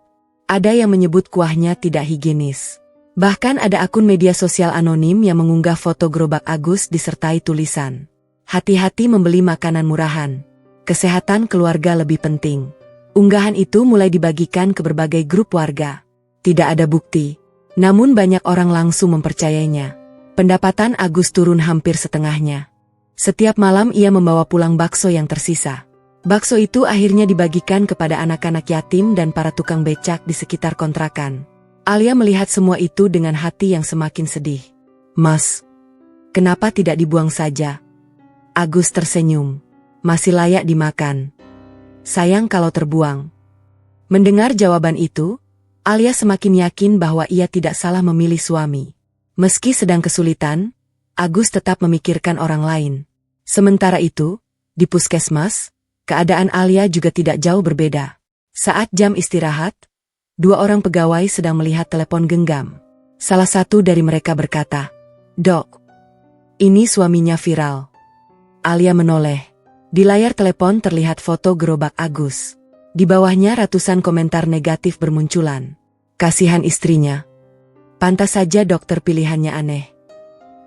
Ada yang menyebut kuahnya tidak higienis. Bahkan ada akun media sosial anonim yang mengunggah foto gerobak Agus disertai tulisan, "Hati-hati membeli makanan murahan. Kesehatan keluarga lebih penting." Unggahan itu mulai dibagikan ke berbagai grup warga. Tidak ada bukti, namun banyak orang langsung mempercayainya. Pendapatan Agus turun hampir setengahnya. Setiap malam ia membawa pulang bakso yang tersisa. Bakso itu akhirnya dibagikan kepada anak-anak yatim dan para tukang becak di sekitar kontrakan. Alia melihat semua itu dengan hati yang semakin sedih. "Mas, kenapa tidak dibuang saja?" Agus tersenyum. "Masih layak dimakan. Sayang kalau terbuang." Mendengar jawaban itu, Alia semakin yakin bahwa ia tidak salah memilih suami. Meski sedang kesulitan, Agus tetap memikirkan orang lain. Sementara itu, di puskesmas, keadaan Alia juga tidak jauh berbeda. Saat jam istirahat, dua orang pegawai sedang melihat telepon genggam. Salah satu dari mereka berkata, "Dok, ini suaminya viral." Alia menoleh. Di layar telepon terlihat foto gerobak Agus. Di bawahnya ratusan komentar negatif bermunculan. "Kasihan istrinya. Pantas saja dokter pilihannya aneh.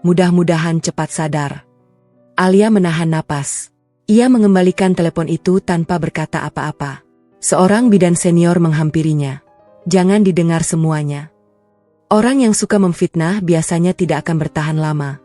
Mudah-mudahan cepat sadar." Alia menahan napas. Ia mengembalikan telepon itu tanpa berkata apa-apa. Seorang bidan senior menghampirinya. "Jangan didengar semuanya. Orang yang suka memfitnah biasanya tidak akan bertahan lama."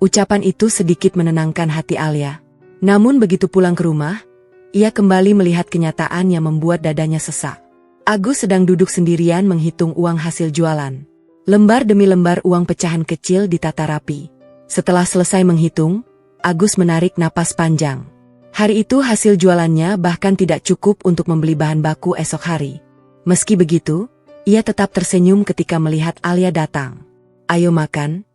Ucapan itu sedikit menenangkan hati Alia. Namun begitu pulang ke rumah, ia kembali melihat kenyataan yang membuat dadanya sesak. Agus sedang duduk sendirian menghitung uang hasil jualan. Lembar demi lembar uang pecahan kecil ditata rapi. Setelah selesai menghitung, Agus menarik napas panjang. Hari itu hasil jualannya bahkan tidak cukup untuk membeli bahan baku esok hari. Meski begitu, ia tetap tersenyum ketika melihat Alia datang. "Ayo makan."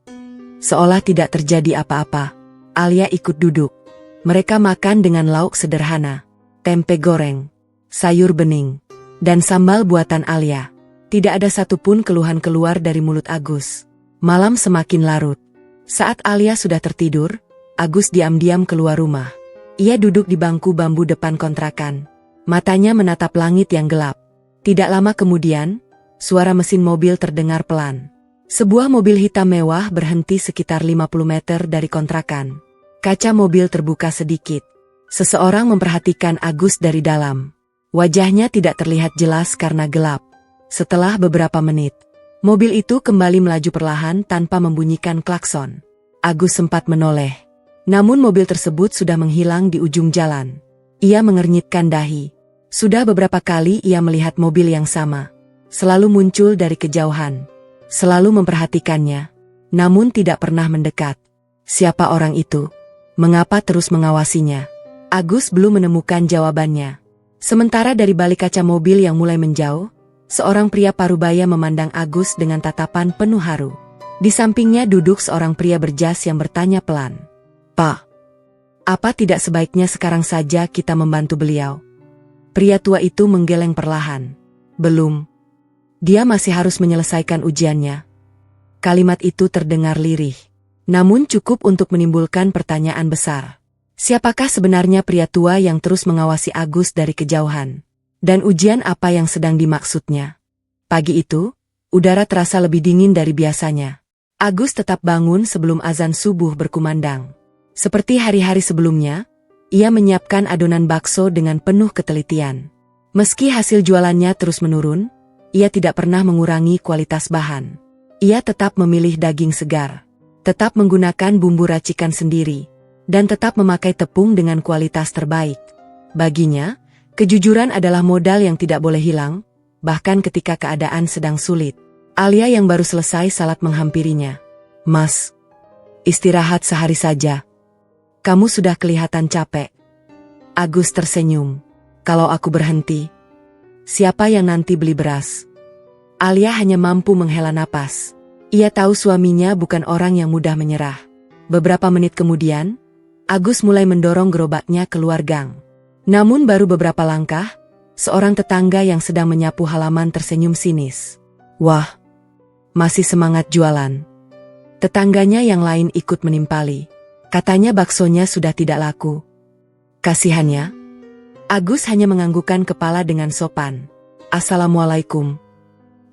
Seolah tidak terjadi apa-apa, Alia ikut duduk. Mereka makan dengan lauk sederhana, tempe goreng, sayur bening, dan sambal buatan Alia. Tidak ada satupun keluhan keluar dari mulut Agus. Malam semakin larut. Saat Alia sudah tertidur, Agus diam-diam keluar rumah. Ia duduk di bangku bambu depan kontrakan. Matanya menatap langit yang gelap. Tidak lama kemudian, suara mesin mobil terdengar pelan. Sebuah mobil hitam mewah berhenti sekitar 50 meter dari kontrakan. Kaca mobil terbuka sedikit. Seseorang memperhatikan Agus dari dalam. Wajahnya tidak terlihat jelas karena gelap. Setelah beberapa menit, mobil itu kembali melaju perlahan tanpa membunyikan klakson. Agus sempat menoleh. Namun mobil tersebut sudah menghilang di ujung jalan. Ia mengernyitkan dahi. Sudah beberapa kali ia melihat mobil yang sama. Selalu muncul dari kejauhan. Selalu memperhatikannya. Namun tidak pernah mendekat. Siapa orang itu? Mengapa terus mengawasinya? Agus belum menemukan jawabannya. Sementara dari balik kaca mobil yang mulai menjauh, seorang pria parubaya memandang Agus dengan tatapan penuh haru. Di sampingnya duduk seorang pria berjas yang bertanya pelan. "Pak, apa tidak sebaiknya sekarang saja kita membantu beliau?" Pria tua itu menggeleng perlahan. "Belum. Dia masih harus menyelesaikan ujiannya." Kalimat itu terdengar lirih. Namun cukup untuk menimbulkan pertanyaan besar. Siapakah sebenarnya pria tua yang terus mengawasi Agus dari kejauhan? Dan ujian apa yang sedang dimaksudnya? Pagi itu, udara terasa lebih dingin dari biasanya. Agus tetap bangun sebelum azan subuh berkumandang. Seperti hari-hari sebelumnya, ia menyiapkan adonan bakso dengan penuh ketelitian. Meski hasil jualannya terus menurun, ia tidak pernah mengurangi kualitas bahan. Ia tetap memilih daging segar, tetap menggunakan bumbu racikan sendiri, dan tetap memakai tepung dengan kualitas terbaik. Baginya, kejujuran adalah modal yang tidak boleh hilang, bahkan ketika keadaan sedang sulit. Alia yang baru selesai salat menghampirinya. "Mas, istirahat sehari saja. Kamu sudah kelihatan capek." Agus tersenyum. "Kalau aku berhenti, siapa yang nanti beli beras?" Alia hanya mampu menghela napas. Ia tahu suaminya bukan orang yang mudah menyerah. Beberapa menit kemudian, Agus mulai mendorong gerobaknya keluar gang. Namun baru beberapa langkah, seorang tetangga yang sedang menyapu halaman tersenyum sinis. "Wah, masih semangat jualan." Tetangganya yang lain ikut menimpali. Katanya baksonya sudah tidak laku. Kasihannya, Agus hanya menganggukkan kepala dengan sopan. "Assalamualaikum."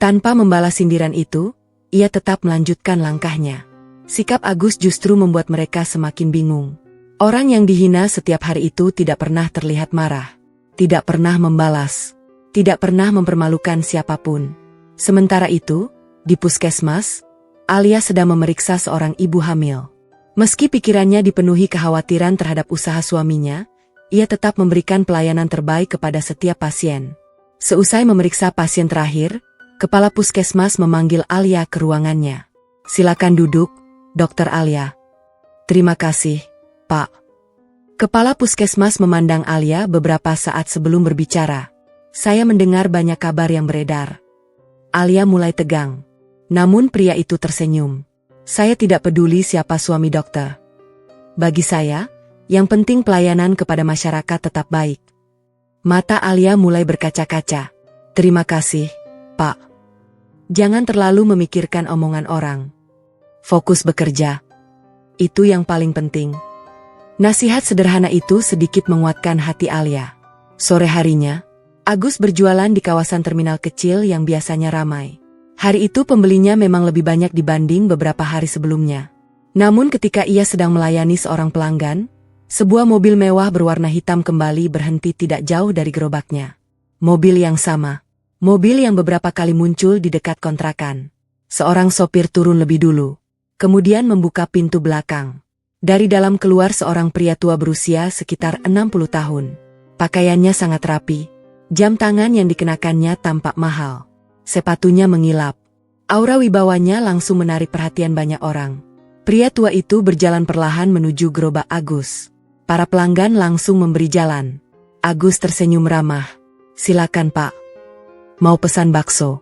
Tanpa membalas sindiran itu, ia tetap melanjutkan langkahnya. Sikap Agus justru membuat mereka semakin bingung. Orang yang dihina setiap hari itu tidak pernah terlihat marah, tidak pernah membalas, tidak pernah mempermalukan siapapun. Sementara itu, di puskesmas, Alia sedang memeriksa seorang ibu hamil. Meski pikirannya dipenuhi kekhawatiran terhadap usaha suaminya, ia tetap memberikan pelayanan terbaik kepada setiap pasien. Seusai memeriksa pasien terakhir, kepala puskesmas memanggil Alia ke ruangannya. "Silakan duduk, Dokter Alia." "Terima kasih, Pak." Kepala puskesmas memandang Alia beberapa saat sebelum berbicara. "Saya mendengar banyak kabar yang beredar." Alia mulai tegang. Namun pria itu tersenyum. "Saya tidak peduli siapa suami dokter. Bagi saya, yang penting pelayanan kepada masyarakat tetap baik." Mata Alia mulai berkaca-kaca. "Terima kasih, Pak. Jangan terlalu memikirkan omongan orang. Fokus bekerja. Itu yang paling penting." Nasihat sederhana itu sedikit menguatkan hati Alia. Sore harinya, Agus berjualan di kawasan terminal kecil yang biasanya ramai. Hari itu pembelinya memang lebih banyak dibanding beberapa hari sebelumnya. Namun ketika ia sedang melayani seorang pelanggan, sebuah mobil mewah berwarna hitam kembali berhenti tidak jauh dari gerobaknya. Mobil yang sama. Mobil yang beberapa kali muncul di dekat kontrakan. Seorang sopir turun lebih dulu, kemudian membuka pintu belakang. Dari dalam keluar seorang pria tua berusia sekitar 60 tahun. Pakaiannya sangat rapi. Jam tangan yang dikenakannya tampak mahal. Sepatunya mengilap. Aura wibawanya langsung menarik perhatian banyak orang. Pria tua itu berjalan perlahan menuju gerobak Agus. Para pelanggan langsung memberi jalan. Agus tersenyum ramah. "Silakan, Pak. Mau pesan bakso?"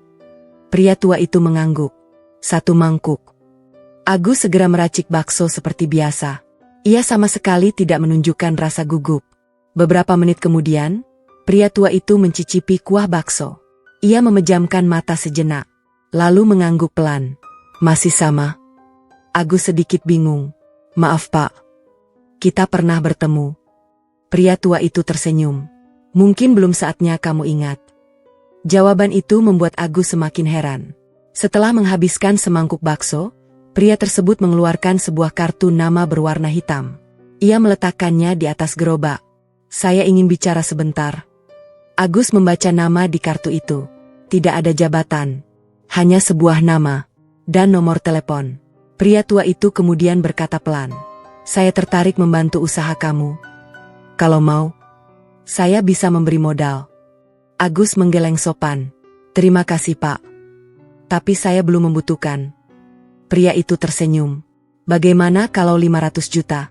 Pria tua itu mengangguk. "1 mangkuk." Agus segera meracik bakso seperti biasa. Ia sama sekali tidak menunjukkan rasa gugup. Beberapa menit kemudian, pria tua itu mencicipi kuah bakso. Ia memejamkan mata sejenak, lalu mengangguk pelan. "Masih sama?" Agus sedikit bingung. "Maaf, Pak. Kita pernah bertemu." Pria tua itu tersenyum. "Mungkin belum saatnya kamu ingat." Jawaban itu membuat Agus semakin heran. Setelah menghabiskan semangkuk bakso, pria tersebut mengeluarkan sebuah kartu nama berwarna hitam. Ia meletakkannya di atas gerobak. "Saya ingin bicara sebentar." Agus membaca nama di kartu itu. Tidak ada jabatan, hanya sebuah nama dan nomor telepon. Pria tua itu kemudian berkata pelan, "Saya tertarik membantu usaha kamu. Kalau mau, saya bisa memberi modal." Agus menggeleng sopan. "Terima kasih Pak. Tapi saya belum membutuhkan." Pria itu tersenyum. "Bagaimana kalau 500 juta?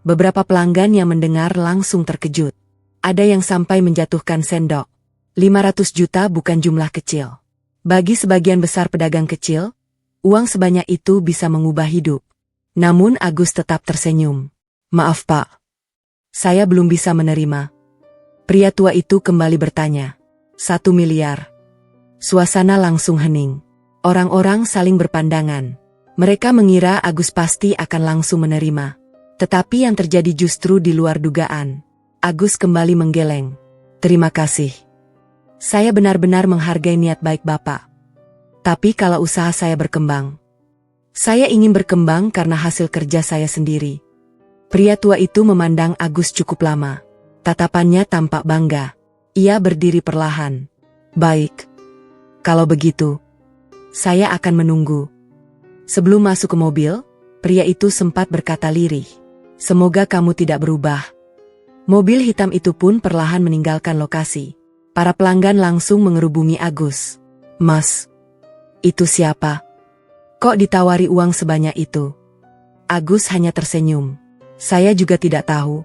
Beberapa pelanggan yang mendengar langsung terkejut. Ada yang sampai menjatuhkan sendok. 500 juta bukan jumlah kecil. Bagi sebagian besar pedagang kecil, uang sebanyak itu bisa mengubah hidup. Namun Agus tetap tersenyum. "Maaf Pak, saya belum bisa menerima." Pria tua itu kembali bertanya, 1 miliar. Suasana langsung hening. Orang-orang saling berpandangan. Mereka mengira Agus pasti akan langsung menerima. Tetapi yang terjadi justru di luar dugaan. Agus kembali menggeleng. "Terima kasih. Saya benar-benar menghargai niat baik Bapak. Tapi kalau usaha saya berkembang, saya ingin berkembang karena hasil kerja saya sendiri." Pria tua itu memandang Agus cukup lama. Tatapannya tampak bangga. Ia berdiri perlahan. "Baik. Kalau begitu, saya akan menunggu." Sebelum masuk ke mobil, pria itu sempat berkata lirih, "Semoga kamu tidak berubah." Mobil hitam itu pun perlahan meninggalkan lokasi. Para pelanggan langsung mengerubungi Agus. "Mas, itu siapa? Kok ditawari uang sebanyak itu?" Agus hanya tersenyum. "Saya juga tidak tahu."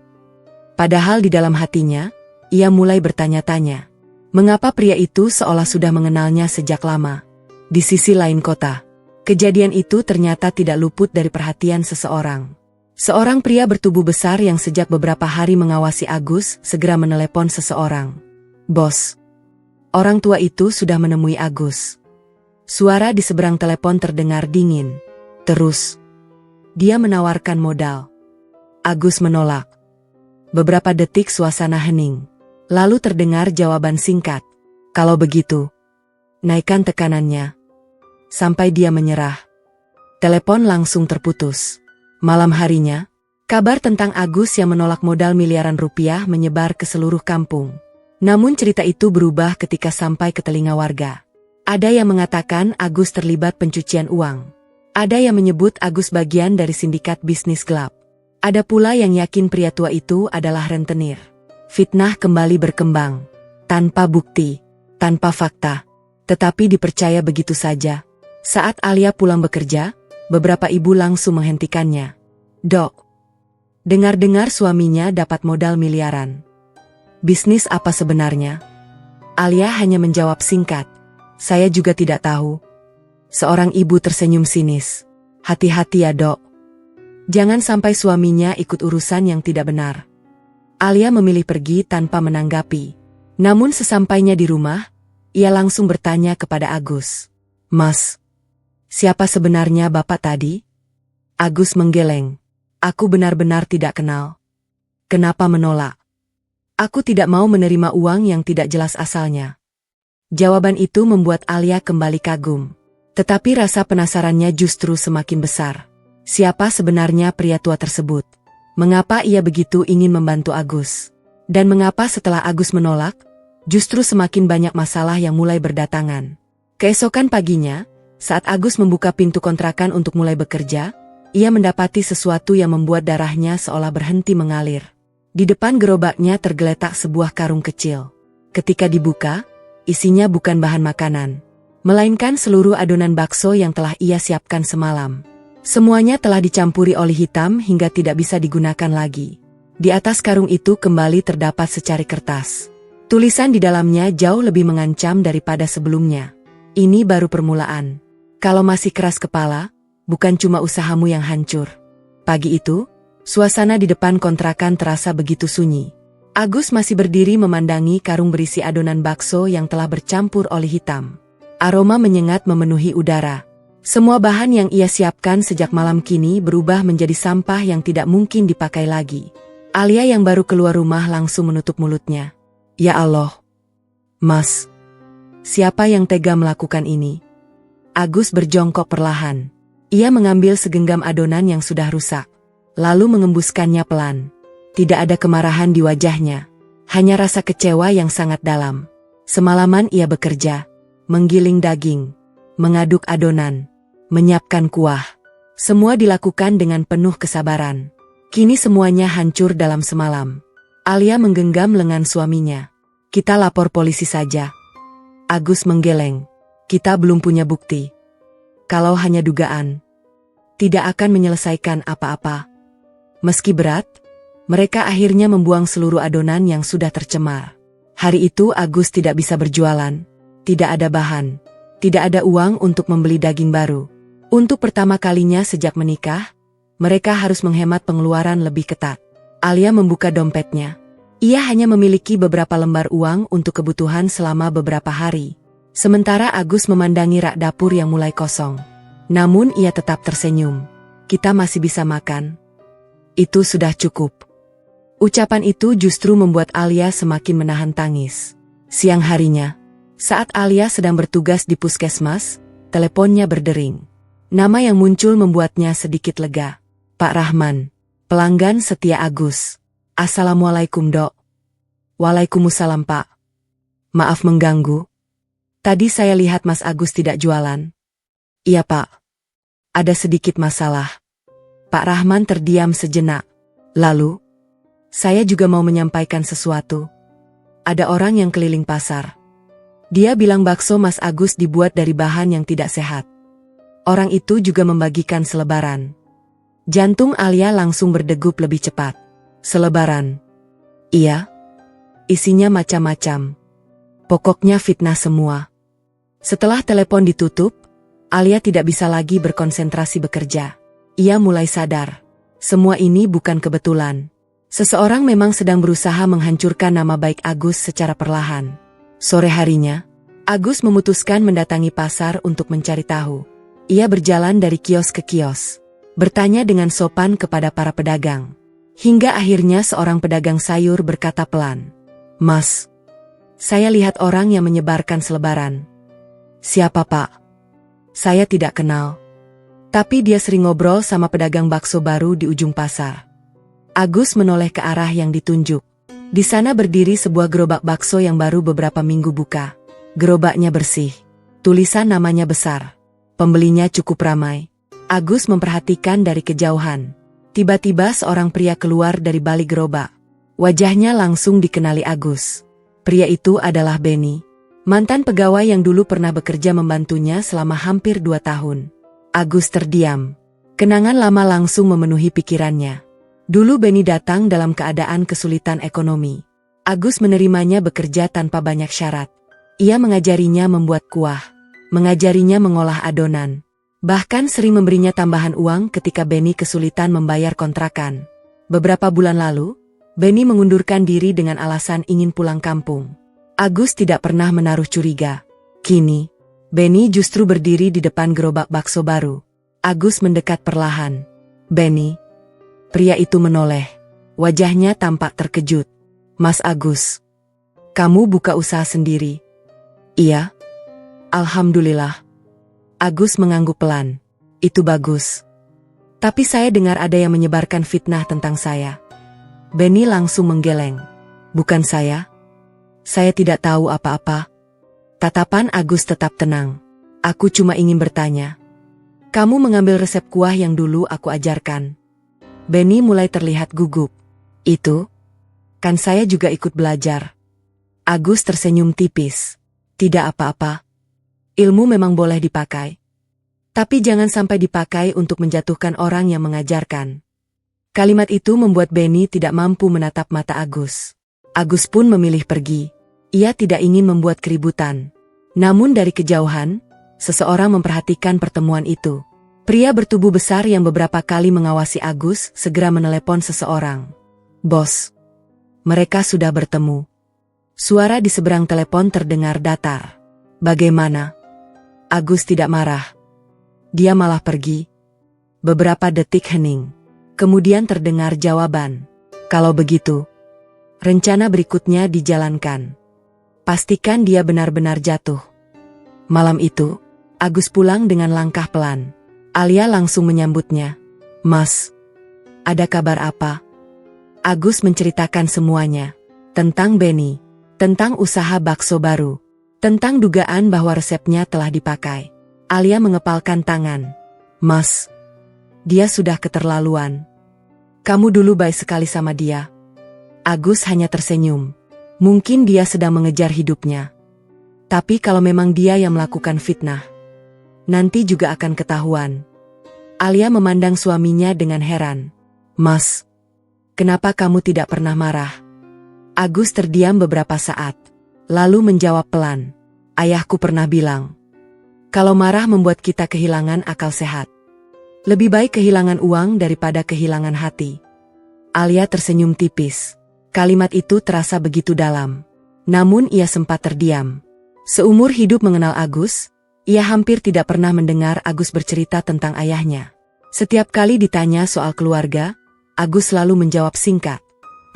Padahal di dalam hatinya, ia mulai bertanya-tanya. Mengapa pria itu seolah sudah mengenalnya sejak lama? Di sisi lain kota, kejadian itu ternyata tidak luput dari perhatian seseorang. Seorang pria bertubuh besar yang sejak beberapa hari mengawasi Agus segera menelepon seseorang. "Bos." Orang tua itu sudah menemui Agus. Suara di seberang telepon terdengar dingin. Terus, dia menawarkan modal. Agus menolak. Beberapa detik suasana hening. Lalu terdengar jawaban singkat. "Kalau begitu, naikkan tekanannya." Sampai dia menyerah. Telepon langsung terputus. Malam harinya, kabar tentang Agus yang menolak modal miliaran rupiah menyebar ke seluruh kampung. Namun cerita itu berubah ketika sampai ke telinga warga. Ada yang mengatakan Agus terlibat pencucian uang. Ada yang menyebut Agus bagian dari sindikat bisnis gelap. Ada pula yang yakin pria tua itu adalah rentenir. Fitnah kembali berkembang. Tanpa bukti, tanpa fakta. Tetapi dipercaya begitu saja. Saat Alia pulang bekerja, beberapa ibu langsung menghentikannya. "Dok, dengar-dengar suaminya dapat modal miliaran. Bisnis apa sebenarnya?" Alia hanya menjawab singkat, "Saya juga tidak tahu." Seorang ibu tersenyum sinis. "Hati-hati ya Dok. Jangan sampai suaminya ikut urusan yang tidak benar." Alia memilih pergi tanpa menanggapi. Namun sesampainya di rumah, ia langsung bertanya kepada Agus. "Mas, siapa sebenarnya Bapak tadi?" Agus menggeleng. "Aku benar-benar tidak kenal." "Kenapa menolak?" "Aku tidak mau menerima uang yang tidak jelas asalnya." Jawaban itu membuat Alia kembali kagum. Tetapi rasa penasarannya justru semakin besar. Siapa sebenarnya pria tua tersebut? Mengapa ia begitu ingin membantu Agus? Dan mengapa setelah Agus menolak, justru semakin banyak masalah yang mulai berdatangan? Keesokan paginya, saat Agus membuka pintu kontrakan untuk mulai bekerja, ia mendapati sesuatu yang membuat darahnya seolah berhenti mengalir. Di depan gerobaknya tergeletak sebuah karung kecil. Ketika dibuka, isinya bukan bahan makanan, melainkan seluruh adonan bakso yang telah ia siapkan semalam. Semuanya telah dicampuri oli hitam hingga tidak bisa digunakan lagi. Di atas karung itu kembali terdapat secari kertas. Tulisan di dalamnya jauh lebih mengancam daripada sebelumnya. "Ini baru permulaan. Kalau masih keras kepala, bukan cuma usahamu yang hancur." Pagi itu, suasana di depan kontrakan terasa begitu sunyi. Agus masih berdiri memandangi karung berisi adonan bakso yang telah bercampur oli hitam. Aroma menyengat memenuhi udara. Semua bahan yang ia siapkan sejak malam kini berubah menjadi sampah yang tidak mungkin dipakai lagi. Alia yang baru keluar rumah langsung menutup mulutnya. "Ya Allah, Mas, siapa yang tega melakukan ini?" Agus berjongkok perlahan. Ia mengambil segenggam adonan yang sudah rusak, lalu mengembuskannya pelan. Tidak ada kemarahan di wajahnya, hanya rasa kecewa yang sangat dalam. Semalaman ia bekerja, menggiling daging, mengaduk adonan, menyiapkan kuah. Semua dilakukan dengan penuh kesabaran. Kini semuanya hancur dalam semalam. Alia menggenggam lengan suaminya. Kita lapor polisi saja. Agus menggeleng. Kita belum punya bukti. Kalau hanya dugaan, tidak akan menyelesaikan apa-apa. Meski berat, mereka akhirnya membuang seluruh adonan yang sudah tercemar. Hari itu Agus tidak bisa berjualan. Tidak ada bahan. Tidak ada uang untuk membeli daging baru. Untuk pertama kalinya sejak menikah, mereka harus menghemat pengeluaran lebih ketat. Alia membuka dompetnya. Ia hanya memiliki beberapa lembar uang untuk kebutuhan selama beberapa hari. Sementara Agus memandangi rak dapur yang mulai kosong. Namun ia tetap tersenyum. Kita masih bisa makan. Itu sudah cukup. Ucapan itu justru membuat Alia semakin menahan tangis. Siang harinya, saat Alia sedang bertugas di puskesmas, teleponnya berdering. Nama yang muncul membuatnya sedikit lega. Pak Rahman, pelanggan setia Agus. Assalamualaikum dok. Waalaikumsalam pak. Maaf mengganggu. Tadi saya lihat Mas Agus tidak jualan. Iya pak. Ada sedikit masalah. Pak Rahman terdiam sejenak. Lalu, saya juga mau menyampaikan sesuatu. Ada orang yang keliling pasar. Dia bilang bakso Mas Agus dibuat dari bahan yang tidak sehat. Orang itu juga membagikan selebaran. Jantung Alia langsung berdegup lebih cepat. Selebaran. Iya. Isinya macam-macam. Pokoknya fitnah semua. Setelah telepon ditutup, Alia tidak bisa lagi berkonsentrasi bekerja. Ia mulai sadar. Semua ini bukan kebetulan. Seseorang memang sedang berusaha menghancurkan nama baik Agus secara perlahan. Sore harinya, Agus memutuskan mendatangi pasar untuk mencari tahu. Ia berjalan dari kios ke kios, bertanya dengan sopan kepada para pedagang. Hingga akhirnya seorang pedagang sayur berkata pelan, "Mas, saya lihat orang yang menyebarkan selebaran." "Siapa pak?" "Saya tidak kenal. Tapi dia sering ngobrol sama pedagang bakso baru di ujung pasar." Agus menoleh ke arah yang ditunjuk. Di sana berdiri sebuah gerobak bakso yang baru beberapa minggu buka. Gerobaknya bersih. Tulisan namanya besar. Pembelinya cukup ramai. Agus memperhatikan dari kejauhan. Tiba-tiba seorang pria keluar dari balik gerobak. Wajahnya langsung dikenali Agus. Pria itu adalah Benny, mantan pegawai yang dulu pernah bekerja membantunya selama hampir 2 tahun. Agus terdiam. Kenangan lama langsung memenuhi pikirannya. Dulu Benny datang dalam keadaan kesulitan ekonomi. Agus menerimanya bekerja tanpa banyak syarat. Ia mengajarinya membuat kuah. Mengajarinya mengolah adonan. Bahkan sering memberinya tambahan uang ketika Benny kesulitan membayar kontrakan. Beberapa bulan lalu, Benny mengundurkan diri dengan alasan ingin pulang kampung. Agus tidak pernah menaruh curiga. Kini, Benny justru berdiri di depan gerobak bakso baru. Agus mendekat perlahan. "Benny." Pria itu menoleh. Wajahnya tampak terkejut. "Mas Agus, kamu buka usaha sendiri?" "Iya." "Alhamdulillah." Agus mengangguk pelan. "Itu bagus. Tapi saya dengar ada yang menyebarkan fitnah tentang saya." Benny langsung menggeleng. "Bukan saya. Saya tidak tahu apa-apa." Tatapan Agus tetap tenang. "Aku cuma ingin bertanya. Kamu mengambil resep kuah yang dulu aku ajarkan?" Benny mulai terlihat gugup. "Itu? Kan saya juga ikut belajar." Agus tersenyum tipis. "Tidak apa-apa. Ilmu memang boleh dipakai. Tapi jangan sampai dipakai untuk menjatuhkan orang yang mengajarkan." Kalimat itu membuat Benny tidak mampu menatap mata Agus. Agus pun memilih pergi. Ia tidak ingin membuat keributan. Namun dari kejauhan, seseorang memperhatikan pertemuan itu. Pria bertubuh besar yang beberapa kali mengawasi Agus segera menelepon seseorang. "Bos, mereka sudah bertemu." Suara di seberang telepon terdengar datar. "Bagaimana?" Agus tidak marah. Dia malah pergi. Beberapa detik hening. Kemudian terdengar jawaban. "Kalau begitu, rencana berikutnya dijalankan. Pastikan dia benar-benar jatuh." Malam itu, Agus pulang dengan langkah pelan. Alia langsung menyambutnya. "Mas, ada kabar apa?" Agus menceritakan semuanya. Tentang Benny, tentang usaha bakso baru, tentang dugaan bahwa resepnya telah dipakai. Alia mengepalkan tangan. "Mas, Dia sudah keterlaluan. Kamu dulu baik sekali sama dia. Agus hanya tersenyum. Mungkin dia sedang mengejar hidupnya. Tapi kalau memang dia yang melakukan fitnah, nanti juga akan ketahuan. Alia memandang suaminya dengan heran. Mas, kenapa kamu tidak pernah marah? Agus terdiam beberapa saat, lalu menjawab pelan. Ayahku pernah bilang, kalau marah membuat kita kehilangan akal sehat. Lebih baik kehilangan uang daripada kehilangan hati. Alia tersenyum tipis. Kalimat itu terasa begitu dalam. Namun ia sempat terdiam. Seumur hidup mengenal Agus, ia hampir tidak pernah mendengar Agus bercerita tentang ayahnya. Setiap kali ditanya soal keluarga, Agus selalu menjawab singkat.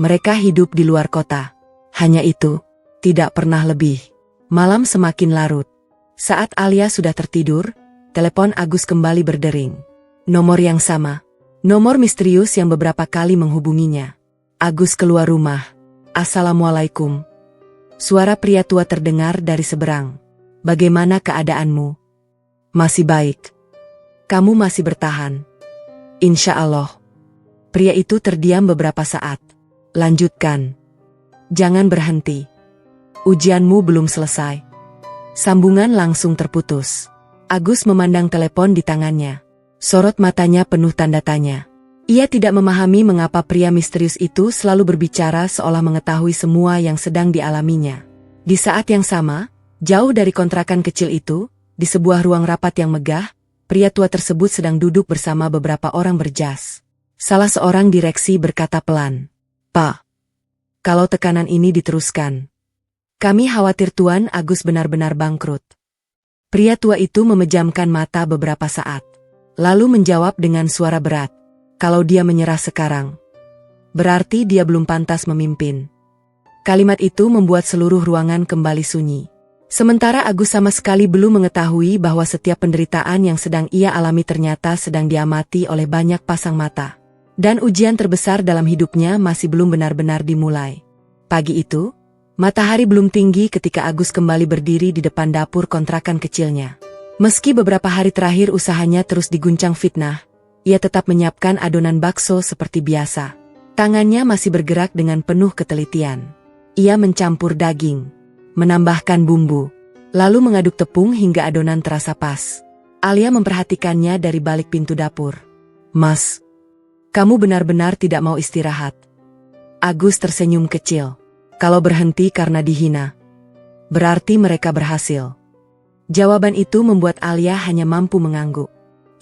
Mereka hidup di luar kota. Hanya itu, tidak pernah lebih. Malam semakin larut. Saat Alia sudah tertidur, telepon Agus kembali berdering. Nomor yang sama. Nomor misterius yang beberapa kali menghubunginya. Agus keluar rumah. Assalamualaikum. Suara pria tua terdengar dari seberang. Bagaimana keadaanmu? Masih baik. Kamu masih bertahan? Insya Allah. Pria itu terdiam beberapa saat. Lanjutkan. Jangan berhenti. Ujianmu belum selesai. Sambungan langsung terputus. Agus memandang telepon di tangannya. Sorot matanya penuh tanda tanya. Ia tidak memahami mengapa pria misterius itu selalu berbicara seolah mengetahui semua yang sedang dialaminya. Di saat yang sama, jauh dari kontrakan kecil itu, di sebuah ruang rapat yang megah, pria tua tersebut sedang duduk bersama beberapa orang berjas. Salah seorang direksi berkata pelan, "Pak, kalau tekanan ini diteruskan, kami khawatir Tuan Agus benar-benar bangkrut." Pria tua itu memejamkan mata beberapa saat, lalu menjawab dengan suara berat, "Kalau dia menyerah sekarang, berarti dia belum pantas memimpin." Kalimat itu membuat seluruh ruangan kembali sunyi. Sementara Agus sama sekali belum mengetahui bahwa setiap penderitaan yang sedang ia alami ternyata sedang diamati oleh banyak pasang mata. Dan ujian terbesar dalam hidupnya masih belum benar-benar dimulai. Pagi itu, matahari belum tinggi ketika Agus kembali berdiri di depan dapur kontrakan kecilnya. Meski beberapa hari terakhir usahanya terus diguncang fitnah, ia tetap menyiapkan adonan bakso seperti biasa. Tangannya masih bergerak dengan penuh ketelitian. Ia mencampur daging, menambahkan bumbu, lalu mengaduk tepung hingga adonan terasa pas. Alia memperhatikannya dari balik pintu dapur. "Mas, kamu benar-benar tidak mau istirahat?" Agus tersenyum kecil. "Kalau berhenti karena dihina, berarti mereka berhasil." Jawaban itu membuat Alia hanya mampu mengangguk.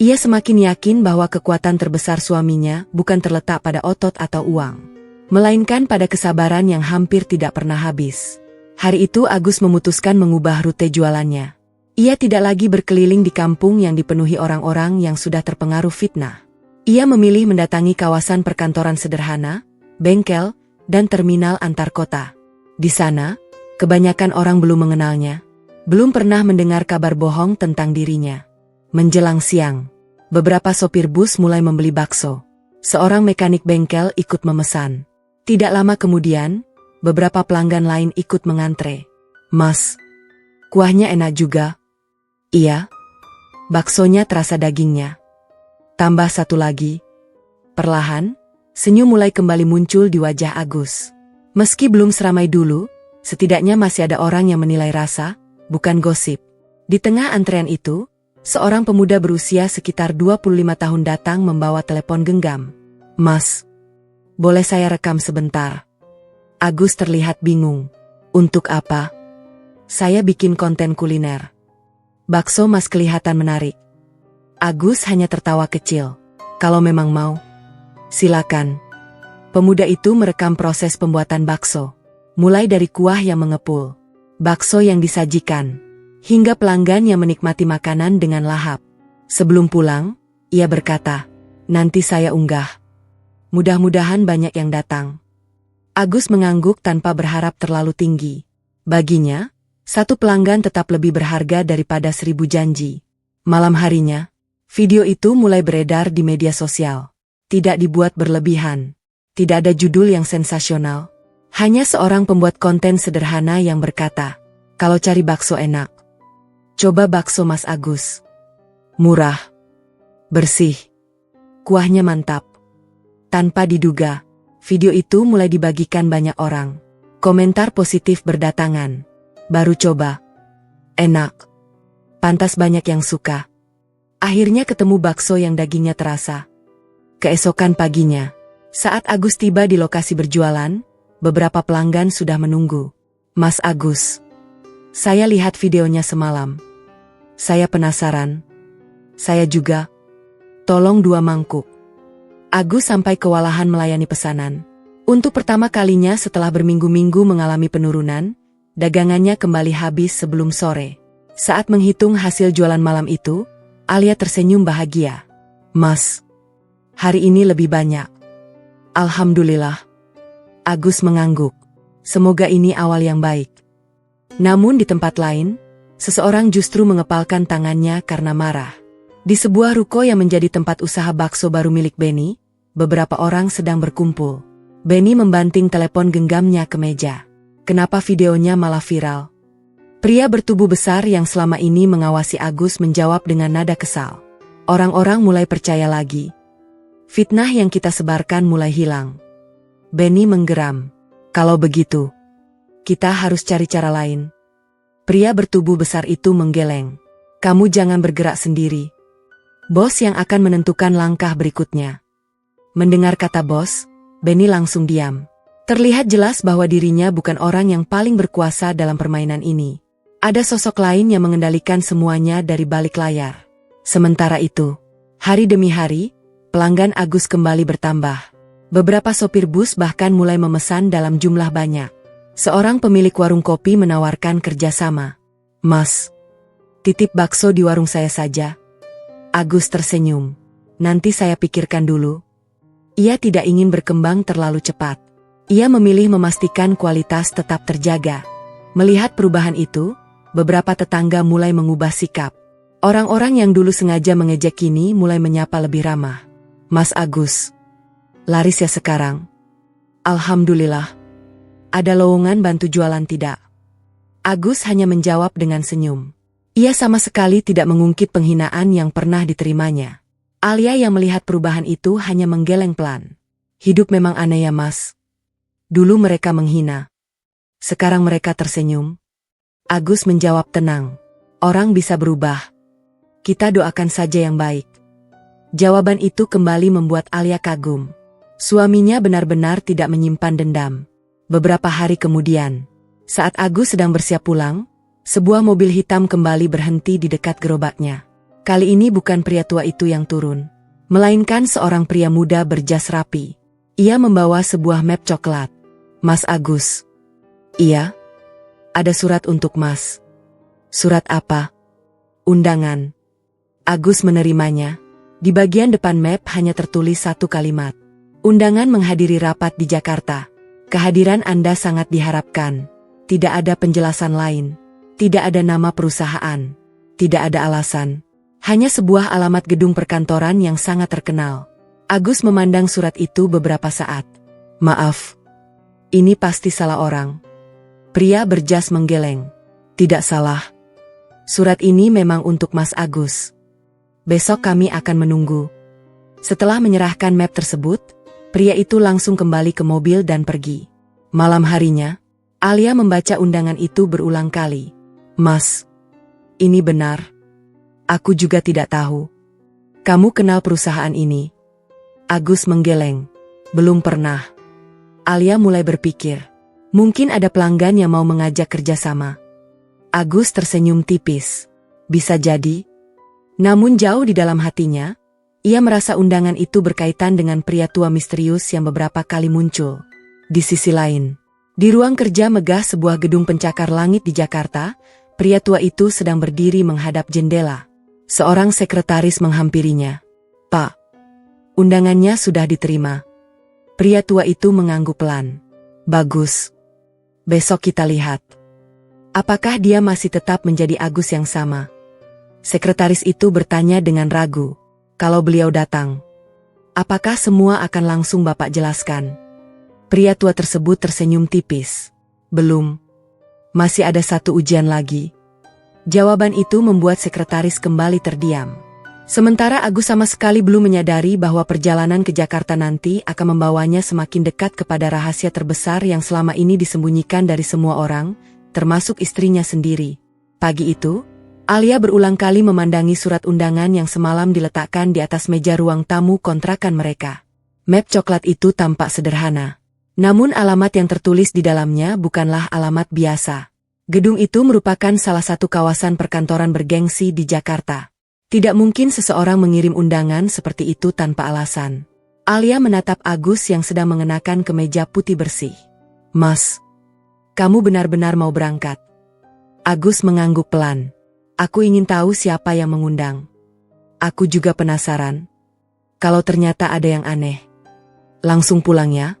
Ia semakin yakin bahwa kekuatan terbesar suaminya bukan terletak pada otot atau uang, melainkan pada kesabaran yang hampir tidak pernah habis. Hari itu Agus memutuskan mengubah rute jualannya. Ia tidak lagi berkeliling di kampung yang dipenuhi orang-orang yang sudah terpengaruh fitnah. Ia memilih mendatangi kawasan perkantoran sederhana, bengkel, dan terminal antar kota. Di sana, kebanyakan orang belum mengenalnya, belum pernah mendengar kabar bohong tentang dirinya. Menjelang siang, beberapa sopir bus mulai membeli bakso. Seorang mekanik bengkel ikut memesan. Tidak lama kemudian, beberapa pelanggan lain ikut mengantre. "Mas, kuahnya enak juga." "Iya, baksonya terasa dagingnya." "Tambah satu lagi." Perlahan, senyum mulai kembali muncul di wajah Agus. Meski belum seramai dulu, setidaknya masih ada orang yang menilai rasa, bukan gosip. Di tengah antrean itu, seorang pemuda berusia sekitar 25 tahun datang membawa telepon genggam. "Mas, boleh saya rekam sebentar?" Agus terlihat bingung. "Untuk apa?" "Saya bikin konten kuliner. Bakso Mas kelihatan menarik." Agus hanya tertawa kecil. "Kalau memang mau, silakan." Pemuda itu merekam proses pembuatan bakso. Mulai dari kuah yang mengepul, bakso yang disajikan, hingga pelanggan yang menikmati makanan dengan lahap. Sebelum pulang, ia berkata, "Nanti saya unggah. Mudah-mudahan banyak yang datang." Agus mengangguk tanpa berharap terlalu tinggi. Baginya, satu pelanggan tetap lebih berharga daripada 1000 janji. Malam harinya, video itu mulai beredar di media sosial. Tidak dibuat berlebihan. Tidak ada judul yang sensasional. Hanya seorang pembuat konten sederhana yang berkata, "Kalau cari bakso enak, coba bakso Mas Agus. Murah, bersih, Kuahnya mantap. Tanpa diduga, video itu mulai dibagikan banyak orang. Komentar positif berdatangan. Baru coba. Enak. Pantas banyak yang suka. Akhirnya ketemu bakso yang dagingnya terasa. Keesokan paginya, saat Agus tiba di lokasi berjualan, beberapa pelanggan sudah menunggu. Mas Agus, saya lihat videonya semalam. Saya penasaran. Saya juga. Tolong 2 mangkuk. Agus sampai kewalahan melayani pesanan. Untuk pertama kalinya setelah berminggu-minggu mengalami penurunan, dagangannya kembali habis sebelum sore. Saat menghitung hasil jualan malam itu, Alia tersenyum bahagia. Mas, hari ini lebih banyak. Alhamdulillah. Agus mengangguk. Semoga ini awal yang baik. Namun di tempat lain, seseorang justru mengepalkan tangannya karena marah. Di sebuah ruko yang menjadi tempat usaha bakso baru milik Benny, beberapa orang sedang berkumpul. Benny membanting telepon genggamnya ke meja. Kenapa videonya malah viral? Pria bertubuh besar yang selama ini mengawasi Agus menjawab dengan nada kesal. Orang-orang mulai percaya lagi. Fitnah yang kita sebarkan mulai hilang. Benny menggeram. Kalau begitu, kita harus cari cara lain. Pria bertubuh besar itu menggeleng. Kamu jangan bergerak sendiri. Bos yang akan menentukan langkah berikutnya. Mendengar kata bos, Benny langsung diam. Terlihat jelas bahwa dirinya bukan orang yang paling berkuasa dalam permainan ini. Ada sosok lain yang mengendalikan semuanya dari balik layar. Sementara itu, hari demi hari, pelanggan Agus kembali bertambah. Beberapa sopir bus bahkan mulai memesan dalam jumlah banyak. Seorang pemilik warung kopi menawarkan kerjasama. Mas, titip bakso di warung saya saja. Agus tersenyum. Nanti saya pikirkan dulu. Ia tidak ingin berkembang terlalu cepat. Ia memilih memastikan kualitas tetap terjaga. Melihat perubahan itu, beberapa tetangga mulai mengubah sikap. Orang-orang yang dulu sengaja mengejek kini mulai menyapa lebih ramah. Mas Agus, laris ya sekarang? Alhamdulillah. Ada lowongan bantu jualan tidak? Agus hanya menjawab dengan senyum. Ia sama sekali tidak mengungkit penghinaan yang pernah diterimanya. Alia yang melihat perubahan itu hanya menggeleng pelan. Hidup memang aneh ya mas. Dulu mereka menghina. Sekarang mereka tersenyum. Agus menjawab tenang. Orang bisa berubah. Kita doakan saja yang baik. Jawaban itu kembali membuat Alia kagum. Suaminya benar-benar tidak menyimpan dendam. Beberapa hari kemudian, saat Agus sedang bersiap pulang, sebuah mobil hitam kembali berhenti di dekat gerobaknya. Kali ini bukan pria tua itu yang turun, melainkan seorang pria muda berjas rapi. Ia membawa sebuah map coklat. Mas Agus. Iya. Ada surat untuk mas. Surat apa? Undangan. Agus menerimanya. Di bagian depan map hanya tertulis satu kalimat. Undangan menghadiri rapat di Jakarta. Kehadiran Anda sangat diharapkan. Tidak ada penjelasan lain. Tidak ada nama perusahaan. Tidak ada alasan. Hanya sebuah alamat gedung perkantoran yang sangat terkenal. Agus memandang surat itu beberapa saat. Maaf. Ini pasti salah orang. Pria berjas menggeleng. Tidak salah. Surat ini memang untuk Mas Agus. Besok kami akan menunggu. Setelah menyerahkan map tersebut, pria itu langsung kembali ke mobil dan pergi. Malam harinya, Alia membaca undangan itu berulang kali. Mas, ini benar. Aku juga tidak tahu. Kamu kenal perusahaan ini? Agus menggeleng. Belum pernah. Alia mulai berpikir. Mungkin ada pelanggan yang mau mengajak kerjasama. Agus tersenyum tipis. Bisa jadi. Namun jauh di dalam hatinya, ia merasa undangan itu berkaitan dengan pria tua misterius yang beberapa kali muncul. Di sisi lain, di ruang kerja megah sebuah gedung pencakar langit di Jakarta, pria tua itu sedang berdiri menghadap jendela. Seorang sekretaris menghampirinya. Pak, undangannya sudah diterima. Pria tua itu mengangguk pelan. Bagus. Besok kita lihat. Apakah dia masih tetap menjadi Agus yang sama? Sekretaris itu bertanya dengan ragu. Kalau beliau datang, apakah semua akan langsung Bapak jelaskan? Pria tua tersebut tersenyum tipis. Belum. Masih ada satu ujian lagi. Jawaban itu membuat sekretaris kembali terdiam. Sementara Agus sama sekali belum menyadari bahwa perjalanan ke Jakarta nanti akan membawanya semakin dekat kepada rahasia terbesar yang selama ini disembunyikan dari semua orang, termasuk istrinya sendiri. Pagi itu, Alia berulang kali memandangi surat undangan yang semalam diletakkan di atas meja ruang tamu kontrakan mereka. Map coklat itu tampak sederhana. Namun alamat yang tertulis di dalamnya bukanlah alamat biasa. Gedung itu merupakan salah satu kawasan perkantoran bergengsi di Jakarta. Tidak mungkin seseorang mengirim undangan seperti itu tanpa alasan. Alia menatap Agus yang sedang mengenakan kemeja putih bersih. "Mas, kamu benar-benar mau berangkat?" Agus mengangguk pelan. "Aku ingin tahu siapa yang mengundang. Aku juga penasaran. Kalau ternyata ada yang aneh. Langsung pulang ya?"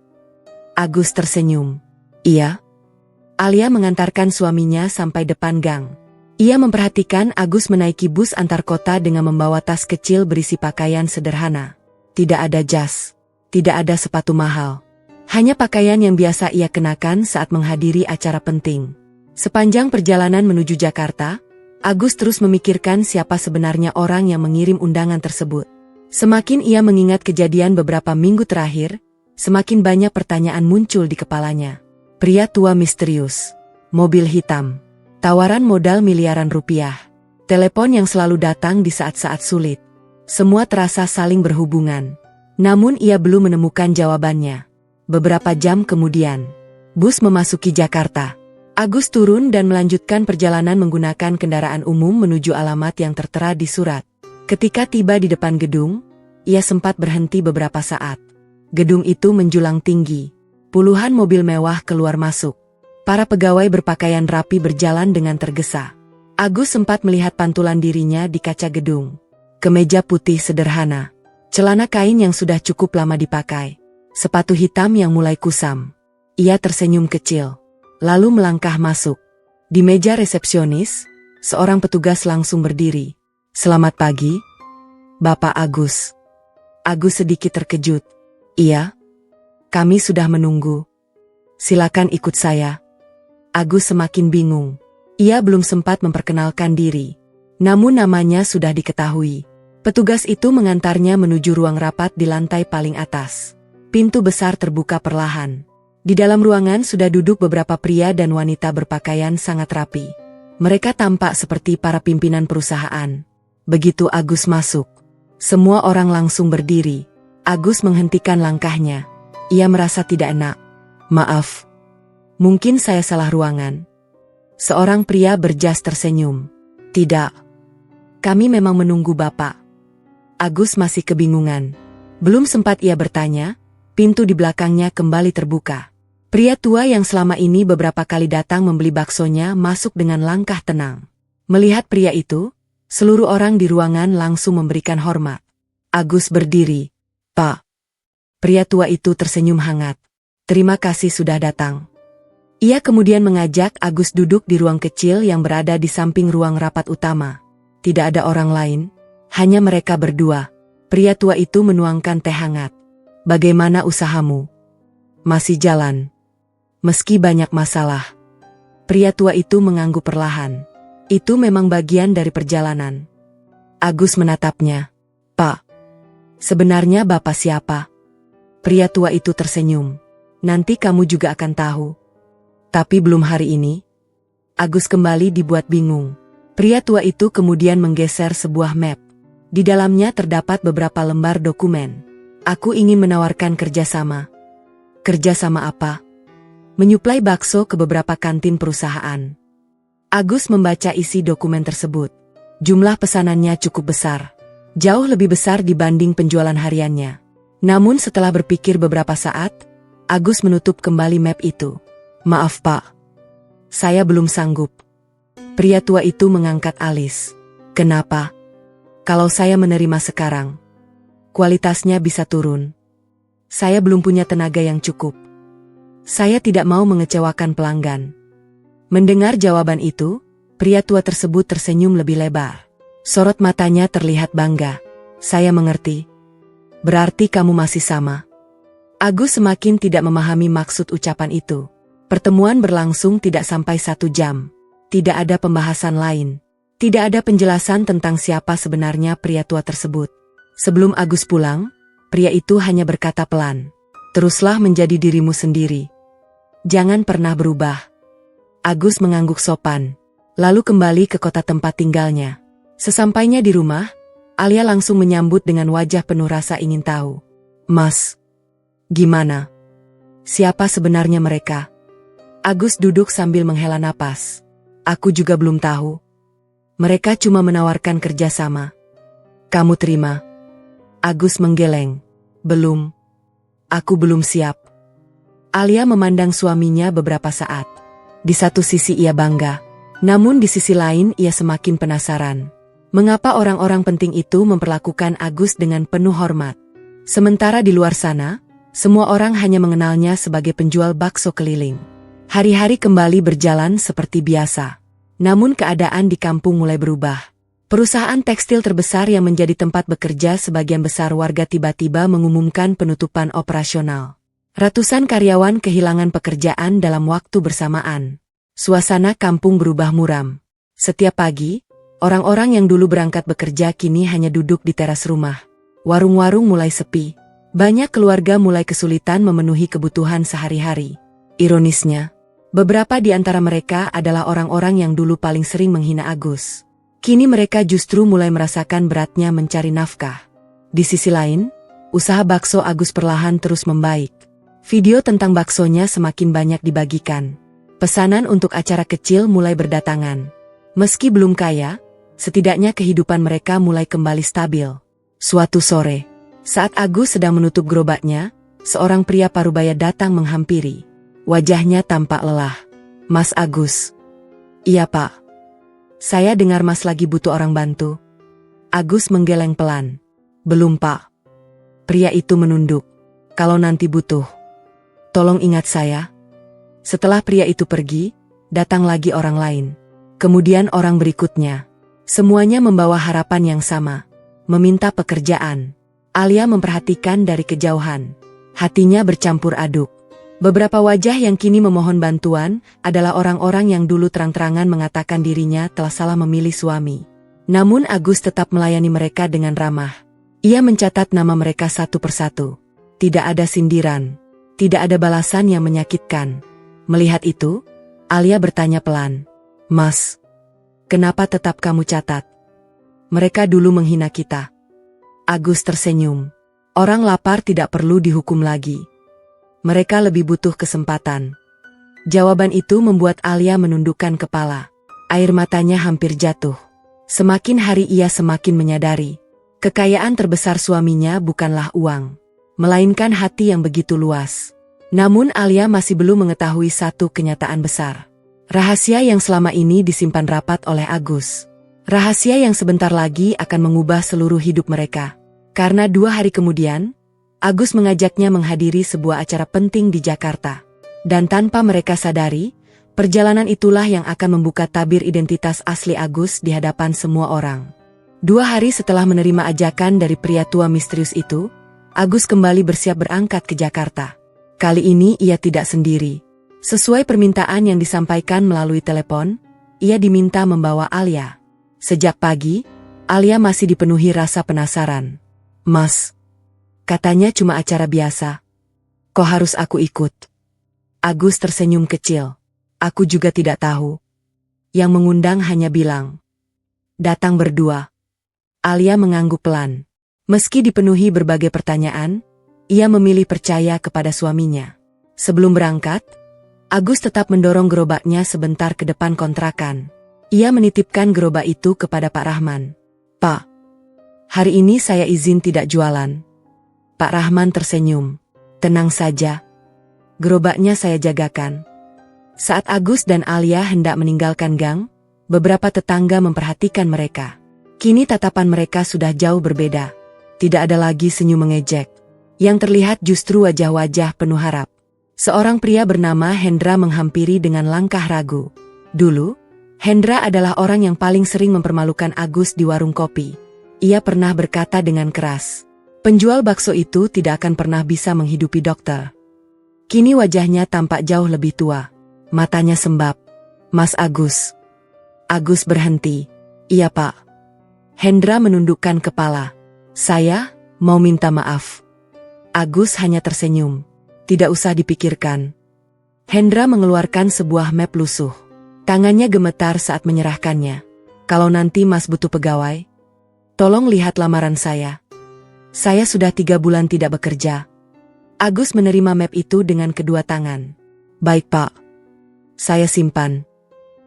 Agus tersenyum. "Iya." Alia mengantarkan suaminya sampai depan gang. Ia memperhatikan Agus menaiki bus antar kota dengan membawa tas kecil berisi pakaian sederhana. Tidak ada jas, tidak ada sepatu mahal. Hanya pakaian yang biasa ia kenakan saat menghadiri acara penting. Sepanjang perjalanan menuju Jakarta, Agus terus memikirkan siapa sebenarnya orang yang mengirim undangan tersebut. Semakin ia mengingat kejadian beberapa minggu terakhir, semakin banyak pertanyaan muncul di kepalanya. Pria tua misterius, mobil hitam, tawaran modal miliaran rupiah, telepon yang selalu datang di saat-saat sulit. Semua terasa saling berhubungan. Namun ia belum menemukan jawabannya. Beberapa jam kemudian, bus memasuki Jakarta. Agus turun dan melanjutkan perjalanan menggunakan kendaraan umum menuju alamat yang tertera di surat. Ketika tiba di depan gedung, ia sempat berhenti beberapa saat. Gedung itu menjulang tinggi. Puluhan mobil mewah keluar masuk. Para pegawai berpakaian rapi berjalan dengan tergesa. Agus sempat melihat pantulan dirinya di kaca gedung. Kemeja putih sederhana, celana kain yang sudah cukup lama dipakai, sepatu hitam yang mulai kusam. Ia tersenyum kecil, lalu melangkah masuk. Di meja resepsionis, seorang petugas langsung berdiri. "Selamat pagi, Bapak Agus." Agus sedikit terkejut. "Iya, kami sudah menunggu. Silakan ikut saya." Agus semakin bingung. Ia belum sempat memperkenalkan diri. Namun namanya sudah diketahui. Petugas itu mengantarnya menuju ruang rapat di lantai paling atas. Pintu besar terbuka perlahan. Di dalam ruangan sudah duduk beberapa pria dan wanita berpakaian sangat rapi. Mereka tampak seperti para pimpinan perusahaan. Begitu Agus masuk, semua orang langsung berdiri. Agus menghentikan langkahnya. Ia merasa tidak enak. "Maaf. Mungkin saya salah ruangan." Seorang pria berjas tersenyum. "Tidak. Kami memang menunggu Bapak." Agus masih kebingungan. Belum sempat ia bertanya, pintu di belakangnya kembali terbuka. Pria tua yang selama ini beberapa kali datang membeli baksonya masuk dengan langkah tenang. Melihat pria itu, seluruh orang di ruangan langsung memberikan hormat. Agus berdiri. "Pak." Pria tua itu tersenyum hangat. "Terima kasih sudah datang." Ia kemudian mengajak Agus duduk di ruang kecil yang berada di samping ruang rapat utama. Tidak ada orang lain, hanya mereka berdua. Pria tua itu menuangkan teh hangat. "Bagaimana usahamu? Masih jalan? Meski banyak masalah?" Pria tua itu mengangguk perlahan. "Itu memang bagian dari perjalanan." Agus menatapnya. "Pak, sebenarnya Bapak siapa?" Pria tua itu tersenyum. "Nanti kamu juga akan tahu. Tapi belum hari ini." Agus kembali dibuat bingung. Pria tua itu kemudian menggeser sebuah map. Di dalamnya terdapat beberapa lembar dokumen. "Aku ingin menawarkan kerjasama." "Kerjasama apa?" "Menyuplai bakso ke beberapa kantin perusahaan." Agus membaca isi dokumen tersebut. Jumlah pesanannya cukup besar. Jauh lebih besar dibanding penjualan hariannya. Namun setelah berpikir beberapa saat, Agus menutup kembali map itu. "Maaf Pak, saya belum sanggup." Pria tua itu mengangkat alis. "Kenapa? Kalau saya menerima sekarang, kualitasnya bisa turun. Saya belum punya tenaga yang cukup. Saya tidak mau mengecewakan pelanggan." Mendengar jawaban itu, pria tua tersebut tersenyum lebih lebar. Sorot matanya terlihat bangga. "Saya mengerti. Berarti kamu masih sama." Agus semakin tidak memahami maksud ucapan itu. Pertemuan berlangsung tidak sampai 1 jam. Tidak ada pembahasan lain. Tidak ada penjelasan tentang siapa sebenarnya pria tua tersebut. Sebelum Agus pulang, pria itu hanya berkata pelan, "Teruslah menjadi dirimu sendiri. Jangan pernah berubah." Agus mengangguk sopan, lalu kembali ke kota tempat tinggalnya. Sesampainya di rumah, Alia langsung menyambut dengan wajah penuh rasa ingin tahu. "Mas, gimana? Siapa sebenarnya mereka?" Agus duduk sambil menghela napas. "Aku juga belum tahu. Mereka cuma menawarkan kerjasama. Kamu terima?" Agus menggeleng. "Belum. Aku belum siap." Alia memandang suaminya beberapa saat. Di satu sisi ia bangga, namun di sisi lain ia semakin penasaran. Mengapa orang-orang penting itu memperlakukan Agus dengan penuh hormat? Sementara di luar sana, semua orang hanya mengenalnya sebagai penjual bakso keliling. Hari-hari kembali berjalan seperti biasa. Namun keadaan di kampung mulai berubah. Perusahaan tekstil terbesar yang menjadi tempat bekerja sebagian besar warga tiba-tiba mengumumkan penutupan operasional. Ratusan karyawan kehilangan pekerjaan dalam waktu bersamaan. Suasana kampung berubah muram. Setiap pagi, orang-orang yang dulu berangkat bekerja kini hanya duduk di teras rumah. Warung-warung mulai sepi. Banyak keluarga mulai kesulitan memenuhi kebutuhan sehari-hari. Ironisnya, beberapa di antara mereka adalah orang-orang yang dulu paling sering menghina Agus. Kini mereka justru mulai merasakan beratnya mencari nafkah. Di sisi lain, usaha bakso Agus perlahan terus membaik. Video tentang baksonya semakin banyak dibagikan. Pesanan untuk acara kecil mulai berdatangan. Meski belum kaya, setidaknya kehidupan mereka mulai kembali stabil. Suatu sore, saat Agus sedang menutup gerobaknya, seorang pria parubaya datang menghampiri. Wajahnya tampak lelah. "Mas Agus." "Iya Pak. Saya dengar Mas lagi butuh orang bantu." Agus menggeleng pelan. "Belum Pak." Pria itu menunduk. "Kalau nanti butuh, tolong ingat saya." Setelah pria itu pergi, datang lagi orang lain. Kemudian orang berikutnya. Semuanya membawa harapan yang sama. Meminta pekerjaan. Alia memperhatikan dari kejauhan. Hatinya bercampur aduk. Beberapa wajah yang kini memohon bantuan adalah orang-orang yang dulu terang-terangan mengatakan dirinya telah salah memilih suami. Namun Agus tetap melayani mereka dengan ramah. Ia mencatat nama mereka satu persatu. Tidak ada sindiran. Tidak ada balasan yang menyakitkan. Melihat itu, Alia bertanya pelan, "Mas, kenapa tetap kamu catat? Mereka dulu menghina kita." Agus tersenyum. "Orang lapar tidak perlu dihukum lagi. Mereka lebih butuh kesempatan." Jawaban itu membuat Alia menundukkan kepala. Air matanya hampir jatuh. Semakin hari ia semakin menyadari. Kekayaan terbesar suaminya bukanlah uang, melainkan hati yang begitu luas. Namun Alia masih belum mengetahui satu kenyataan besar. Rahasia yang selama ini disimpan rapat oleh Agus. Rahasia yang sebentar lagi akan mengubah seluruh hidup mereka. Karena 2 hari kemudian, Agus mengajaknya menghadiri sebuah acara penting di Jakarta. Dan tanpa mereka sadari, perjalanan itulah yang akan membuka tabir identitas asli Agus di hadapan semua orang. 2 hari setelah menerima ajakan dari pria tua misterius itu, Agus kembali bersiap berangkat ke Jakarta. Kali ini ia tidak sendiri. Sesuai permintaan yang disampaikan melalui telepon, ia diminta membawa Alia. Sejak pagi, Alia masih dipenuhi rasa penasaran. "Mas," katanya, "cuma acara biasa. Kok harus aku ikut?" Agus tersenyum kecil. "Aku juga tidak tahu. Yang mengundang hanya bilang, datang berdua." Alia mengangguk pelan. Meski dipenuhi berbagai pertanyaan, ia memilih percaya kepada suaminya. Sebelum berangkat, Agus tetap mendorong gerobaknya sebentar ke depan kontrakan. Ia menitipkan gerobak itu kepada Pak Rahman. "Pak, hari ini saya izin tidak jualan." Pak Rahman tersenyum. "Tenang saja. Gerobaknya saya jagakan." Saat Agus dan Alia hendak meninggalkan gang, beberapa tetangga memperhatikan mereka. Kini tatapan mereka sudah jauh berbeda. Tidak ada lagi senyum mengejek. Yang terlihat justru wajah-wajah penuh harap. Seorang pria bernama Hendra menghampiri dengan langkah ragu. Dulu, Hendra adalah orang yang paling sering mempermalukan Agus di warung kopi. Ia pernah berkata dengan keras, penjual bakso itu tidak akan pernah bisa menghidupi dokter. Kini wajahnya tampak jauh lebih tua. Matanya sembab. "Mas Agus." Agus berhenti. Iya Pak. Hendra menundukkan kepala. Saya mau minta maaf. Agus hanya tersenyum. Tidak usah dipikirkan. Hendra mengeluarkan sebuah map lusuh. Tangannya gemetar saat menyerahkannya. Kalau nanti Mas butuh pegawai, tolong lihat lamaran saya. Saya sudah 3 bulan tidak bekerja. Agus menerima map itu dengan kedua tangan. Baik Pak. Saya simpan.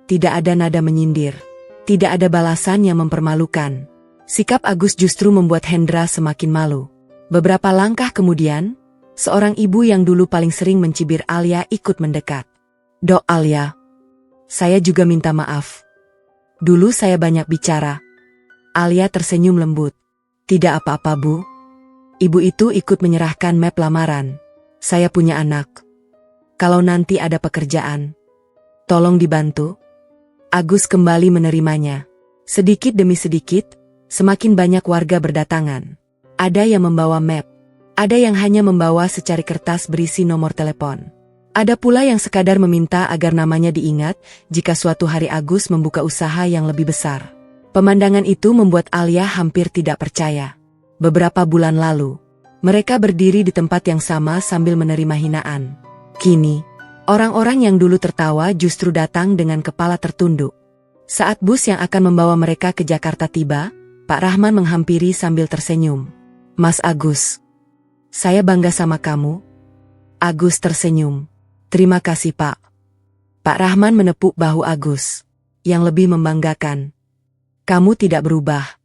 Tidak ada nada menyindir. Tidak ada balasan yang mempermalukan. Sikap Agus justru membuat Hendra semakin malu. Beberapa langkah kemudian, seorang ibu yang dulu paling sering mencibir Alia ikut mendekat. Dok Alia, saya juga minta maaf. Dulu saya banyak bicara. Alia tersenyum lembut. Tidak apa-apa Bu. Ibu itu ikut menyerahkan map lamaran. Saya punya anak. Kalau nanti ada pekerjaan, tolong dibantu. Agus kembali menerimanya. Sedikit demi sedikit, semakin banyak warga berdatangan. Ada yang membawa map. Ada yang hanya membawa secari kertas berisi nomor telepon. Ada pula yang sekadar meminta agar namanya diingat jika suatu hari Agus membuka usaha yang lebih besar. Pemandangan itu membuat Alia hampir tidak percaya. Beberapa bulan lalu, mereka berdiri di tempat yang sama sambil menerima hinaan. Kini, orang-orang yang dulu tertawa justru datang dengan kepala tertunduk. Saat bus yang akan membawa mereka ke Jakarta tiba, Pak Rahman menghampiri sambil tersenyum. Mas Agus, saya bangga sama kamu. Agus tersenyum. Terima kasih Pak. Pak Rahman menepuk bahu Agus. Yang lebih membanggakan, kamu tidak berubah.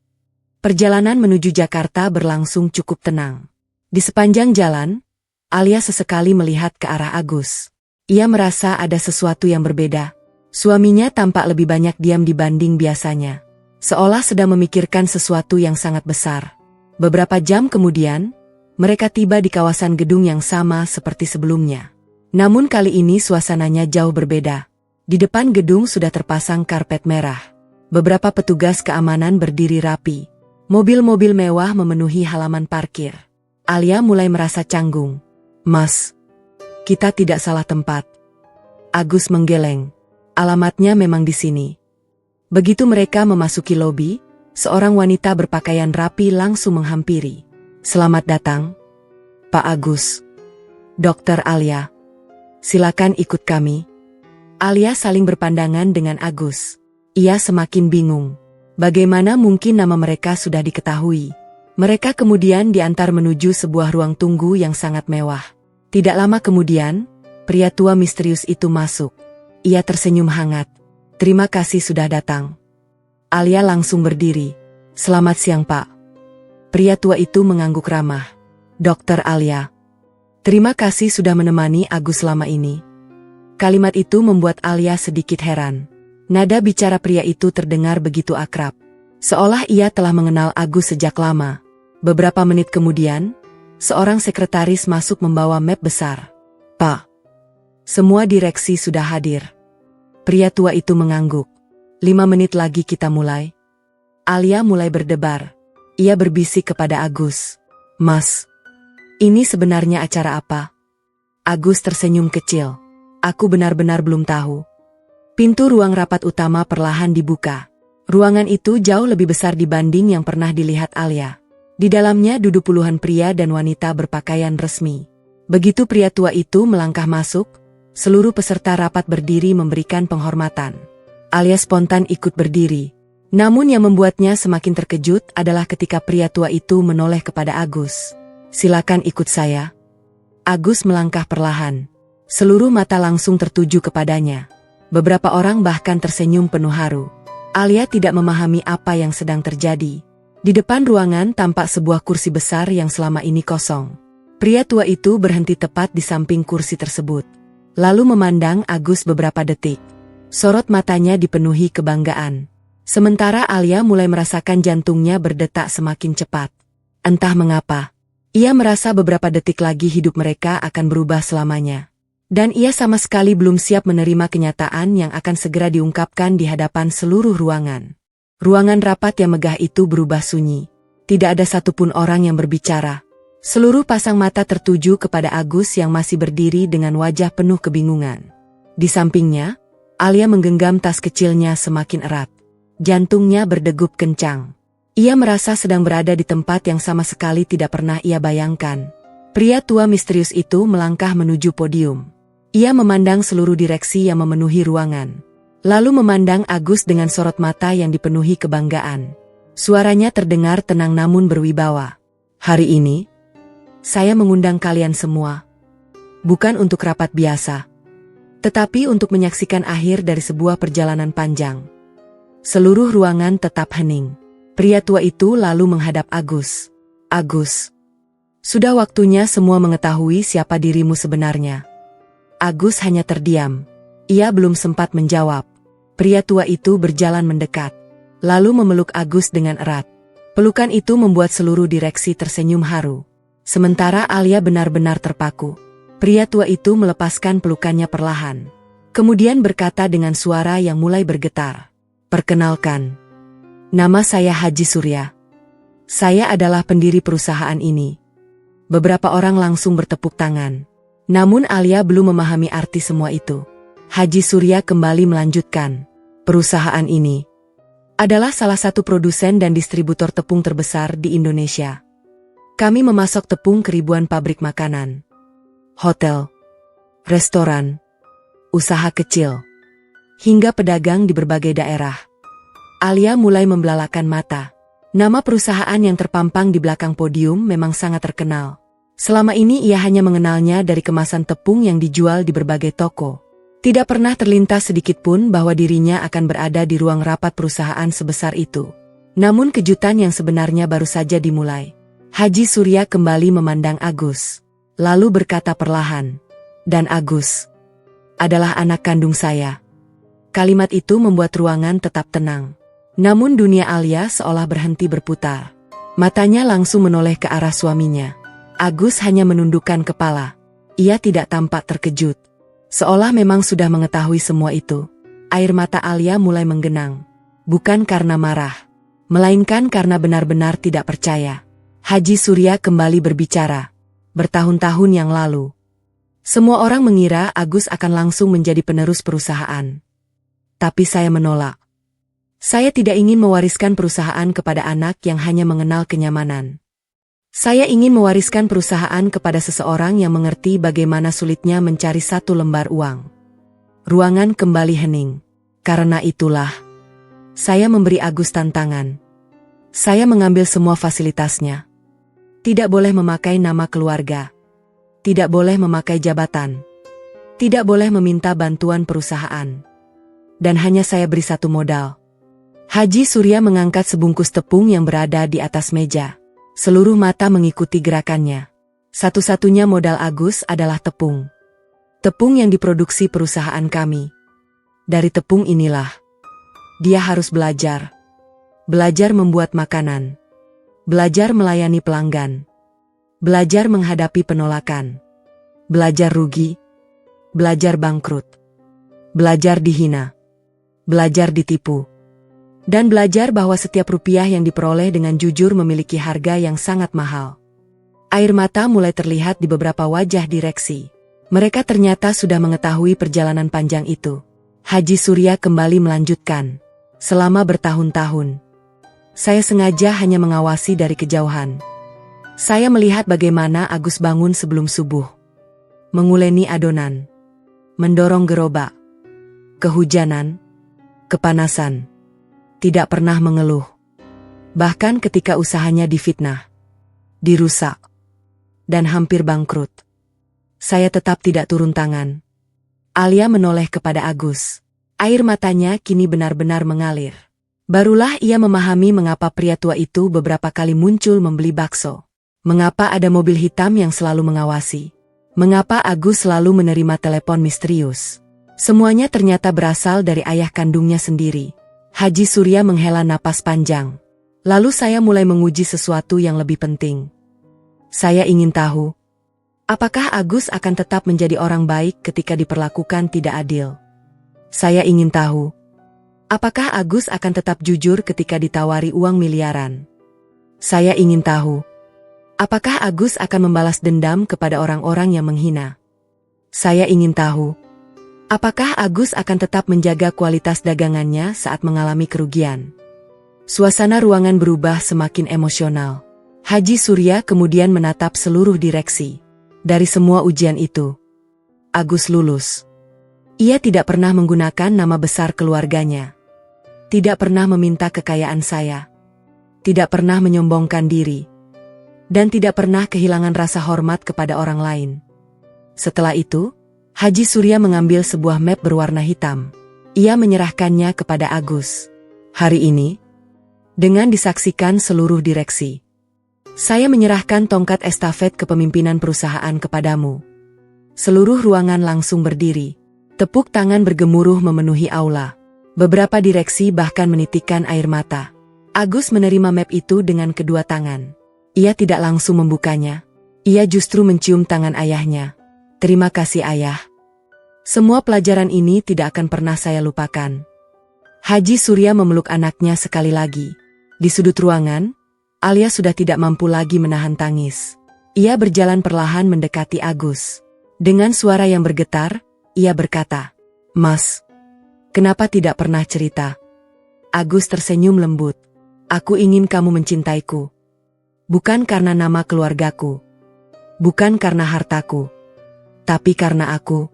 Perjalanan menuju Jakarta berlangsung cukup tenang. Di sepanjang jalan, Alia sesekali melihat ke arah Agus. Ia merasa ada sesuatu yang berbeda. Suaminya tampak lebih banyak diam dibanding biasanya. Seolah sedang memikirkan sesuatu yang sangat besar. Beberapa jam kemudian, mereka tiba di kawasan gedung yang sama seperti sebelumnya. Namun kali ini suasananya jauh berbeda. Di depan gedung sudah terpasang karpet merah. Beberapa petugas keamanan berdiri rapi. Mobil-mobil mewah memenuhi halaman parkir. Alia mulai merasa canggung. Mas, kita tidak salah tempat. Agus menggeleng. Alamatnya memang di sini. Begitu mereka memasuki lobi, seorang wanita berpakaian rapi langsung menghampiri. Selamat datang, Pak Agus. Dokter Alia. Silakan ikut kami. Alia saling berpandangan dengan Agus. Ia semakin bingung. Bagaimana mungkin nama mereka sudah diketahui? Mereka kemudian diantar menuju sebuah ruang tunggu yang sangat mewah. Tidak lama kemudian, pria tua misterius itu masuk. Ia tersenyum hangat. Terima kasih sudah datang. Alia langsung berdiri. Selamat siang Pak. Pria tua itu mengangguk ramah. Dokter Alia. Terima kasih sudah menemani Agus selama ini. Kalimat itu membuat Alia sedikit heran. Nada bicara pria itu terdengar begitu akrab. Seolah ia telah mengenal Agus sejak lama. Beberapa menit kemudian, seorang sekretaris masuk membawa map besar. Pak, semua direksi sudah hadir. Pria tua itu mengangguk. 5 menit lagi kita mulai. Alia mulai berdebar. Ia berbisik kepada Agus. Mas, ini sebenarnya acara apa? Agus tersenyum kecil. Aku benar-benar belum tahu. Pintu ruang rapat utama perlahan dibuka. Ruangan itu jauh lebih besar dibanding yang pernah dilihat Alia. Di dalamnya duduk puluhan pria dan wanita berpakaian resmi. Begitu pria tua itu melangkah masuk, seluruh peserta rapat berdiri memberikan penghormatan. Alia spontan ikut berdiri. Namun yang membuatnya semakin terkejut adalah ketika pria tua itu menoleh kepada Agus. Silakan ikut saya. Agus melangkah perlahan. Seluruh mata langsung tertuju kepadanya. Beberapa orang bahkan tersenyum penuh haru. Alia tidak memahami apa yang sedang terjadi. Di depan ruangan tampak sebuah kursi besar yang selama ini kosong. Pria tua itu berhenti tepat di samping kursi tersebut. Lalu memandang Agus beberapa detik. Sorot matanya dipenuhi kebanggaan. Sementara Alia mulai merasakan jantungnya berdetak semakin cepat. Entah mengapa, ia merasa beberapa detik lagi hidup mereka akan berubah selamanya. Dan ia sama sekali belum siap menerima kenyataan yang akan segera diungkapkan di hadapan seluruh ruangan. Ruangan rapat yang megah itu berubah sunyi. Tidak ada satupun orang yang berbicara. Seluruh pasang mata tertuju kepada Agus yang masih berdiri dengan wajah penuh kebingungan. Di sampingnya, Alia menggenggam tas kecilnya semakin erat. Jantungnya berdegup kencang. Ia merasa sedang berada di tempat yang sama sekali tidak pernah ia bayangkan. Pria tua misterius itu melangkah menuju podium. Ia memandang seluruh direksi yang memenuhi ruangan. Lalu memandang Agus dengan sorot mata yang dipenuhi kebanggaan. Suaranya terdengar tenang namun berwibawa. "Hari ini, saya mengundang kalian semua. Bukan untuk rapat biasa, tetapi untuk menyaksikan akhir dari sebuah perjalanan panjang." Seluruh ruangan tetap hening. Pria tua itu lalu menghadap Agus. "Agus, sudah waktunya semua mengetahui siapa dirimu sebenarnya." Agus hanya terdiam. Ia belum sempat menjawab. Pria tua itu berjalan mendekat, lalu memeluk Agus dengan erat. Pelukan itu membuat seluruh direksi tersenyum haru. Sementara Alia benar-benar terpaku. Pria tua itu melepaskan pelukannya perlahan. Kemudian berkata dengan suara yang mulai bergetar. "Perkenalkan. Nama saya Haji Surya. Saya adalah pendiri perusahaan ini." Beberapa orang langsung bertepuk tangan. Namun Alia belum memahami arti semua itu. Haji Surya kembali melanjutkan. "Perusahaan ini adalah salah satu produsen dan distributor tepung terbesar di Indonesia. Kami memasok tepung ke ribuan pabrik makanan, hotel, restoran, usaha kecil, hingga pedagang di berbagai daerah." Alia mulai membelalakan mata. Nama perusahaan yang terpampang di belakang podium memang sangat terkenal. Selama ini ia hanya mengenalnya dari kemasan tepung yang dijual di berbagai toko. Tidak pernah terlintas sedikit pun bahwa dirinya akan berada di ruang rapat perusahaan sebesar itu. Namun kejutan yang sebenarnya baru saja dimulai. Haji Surya kembali memandang Agus, lalu berkata perlahan, "Dan Agus adalah anak kandung saya." Kalimat itu membuat ruangan tetap tenang. Namun dunia Alia seolah berhenti berputar. Matanya langsung menoleh ke arah suaminya. Agus hanya menundukkan kepala. Ia tidak tampak terkejut. Seolah memang sudah mengetahui semua itu. Air mata Alia mulai menggenang. Bukan karena marah, melainkan karena benar-benar tidak percaya. Haji Surya kembali berbicara. "Bertahun-tahun yang lalu, semua orang mengira Agus akan langsung menjadi penerus perusahaan. Tapi saya menolak. Saya tidak ingin mewariskan perusahaan kepada anak yang hanya mengenal kenyamanan. Saya ingin mewariskan perusahaan kepada seseorang yang mengerti bagaimana sulitnya mencari satu lembar uang." Ruangan kembali hening. "Karena itulah, saya memberi Agus tantangan. Saya mengambil semua fasilitasnya. Tidak boleh memakai nama keluarga. Tidak boleh memakai jabatan. Tidak boleh meminta bantuan perusahaan. Dan hanya saya beri satu modal." Haji Surya mengangkat sebungkus tepung yang berada di atas meja. Seluruh mata mengikuti gerakannya. Satu-satunya modal Agus adalah tepung. Tepung yang diproduksi perusahaan kami. Dari tepung inilah dia harus belajar. Belajar membuat makanan. Belajar melayani pelanggan. Belajar menghadapi penolakan. Belajar rugi. Belajar bangkrut. Belajar dihina. Belajar ditipu. Dan belajar bahwa setiap rupiah yang diperoleh dengan jujur memiliki harga yang sangat mahal. Air mata mulai terlihat di beberapa wajah direksi. Mereka ternyata sudah mengetahui perjalanan panjang itu. Haji Surya kembali melanjutkan. "Selama bertahun-tahun, saya sengaja hanya mengawasi dari kejauhan. Saya melihat bagaimana Agus bangun sebelum subuh, menguleni adonan, mendorong gerobak, kehujanan, kepanasan. Tidak pernah mengeluh. Bahkan ketika usahanya difitnah, dirusak, dan hampir bangkrut, saya tetap tidak turun tangan." Alia menoleh kepada Agus. Air matanya kini benar-benar mengalir. Barulah ia memahami mengapa pria tua itu beberapa kali muncul membeli bakso. Mengapa ada mobil hitam yang selalu mengawasi. Mengapa Agus selalu menerima telepon misterius. Semuanya ternyata berasal dari ayah kandungnya sendiri. Haji Surya menghela napas panjang. "Lalu saya mulai menguji sesuatu yang lebih penting. Saya ingin tahu, apakah Agus akan tetap menjadi orang baik ketika diperlakukan tidak adil? Saya ingin tahu, apakah Agus akan tetap jujur ketika ditawari uang miliaran? Saya ingin tahu, apakah Agus akan membalas dendam kepada orang-orang yang menghina? Saya ingin tahu, Apakah Agus akan tetap menjaga kualitas dagangannya saat mengalami kerugian? Suasana ruangan berubah semakin emosional. Haji Surya kemudian menatap seluruh direksi. Dari semua ujian itu, Agus lulus. Ia tidak pernah menggunakan nama besar keluarganya. Tidak pernah meminta kekayaan saya. Tidak pernah menyombongkan diri. Dan tidak pernah kehilangan rasa hormat kepada orang lain. Setelah itu, Haji Surya mengambil sebuah map berwarna hitam. Ia menyerahkannya kepada Agus. Hari ini, dengan disaksikan seluruh direksi, saya menyerahkan tongkat estafet kepemimpinan perusahaan kepadamu. Seluruh ruangan langsung berdiri. Tepuk tangan bergemuruh memenuhi aula. Beberapa direksi bahkan menitikkan air mata. Agus menerima map itu dengan kedua tangan. Ia tidak langsung membukanya. Ia justru mencium tangan ayahnya. Terima kasih ayah. Semua pelajaran ini tidak akan pernah saya lupakan. Haji Surya memeluk anaknya sekali lagi. Di sudut ruangan, Alia sudah tidak mampu lagi menahan tangis. Ia berjalan perlahan mendekati Agus. Dengan suara yang bergetar, ia berkata, "Mas, kenapa tidak pernah cerita?" Agus tersenyum lembut. "Aku ingin kamu mencintaiku. Bukan karena nama keluargaku. Bukan karena hartaku. Tapi karena aku."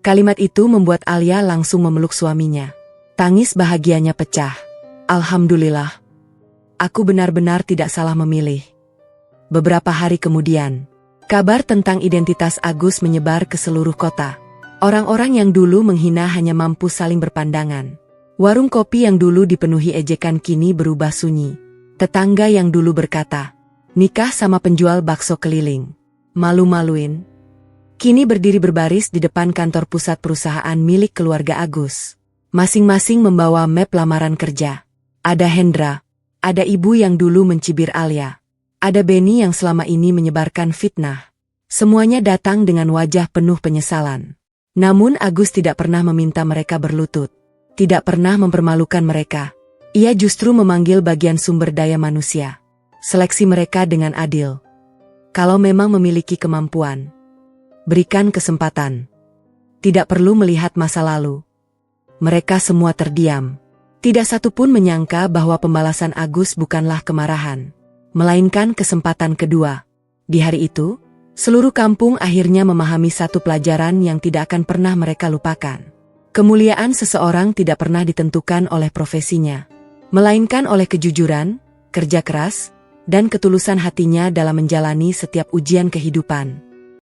Kalimat itu membuat Alia langsung memeluk suaminya. Tangis bahagianya pecah. "Alhamdulillah. Aku benar-benar tidak salah memilih." Beberapa hari kemudian, kabar tentang identitas Agus menyebar ke seluruh kota. Orang-orang yang dulu menghina hanya mampu saling berpandangan. Warung kopi yang dulu dipenuhi ejekan kini berubah sunyi. Tetangga yang dulu berkata, "Nikah sama penjual bakso keliling. Malu-maluin." Kini berdiri berbaris di depan kantor pusat perusahaan milik keluarga Agus. Masing-masing membawa map lamaran kerja. Ada Hendra. Ada ibu yang dulu mencibir Alia. Ada Benny yang selama ini menyebarkan fitnah. Semuanya datang dengan wajah penuh penyesalan. Namun Agus tidak pernah meminta mereka berlutut. Tidak pernah mempermalukan mereka. Ia justru memanggil bagian sumber daya manusia. Seleksi mereka dengan adil. Kalau memang memiliki kemampuan, berikan kesempatan. Tidak perlu melihat masa lalu. Mereka semua terdiam. Tidak satu pun menyangka bahwa pembalasan Agus bukanlah kemarahan, melainkan kesempatan kedua. Di hari itu, seluruh kampung akhirnya memahami satu pelajaran yang tidak akan pernah mereka lupakan. Kemuliaan seseorang tidak pernah ditentukan oleh profesinya, melainkan oleh kejujuran, kerja keras, dan ketulusan hatinya dalam menjalani setiap ujian kehidupan.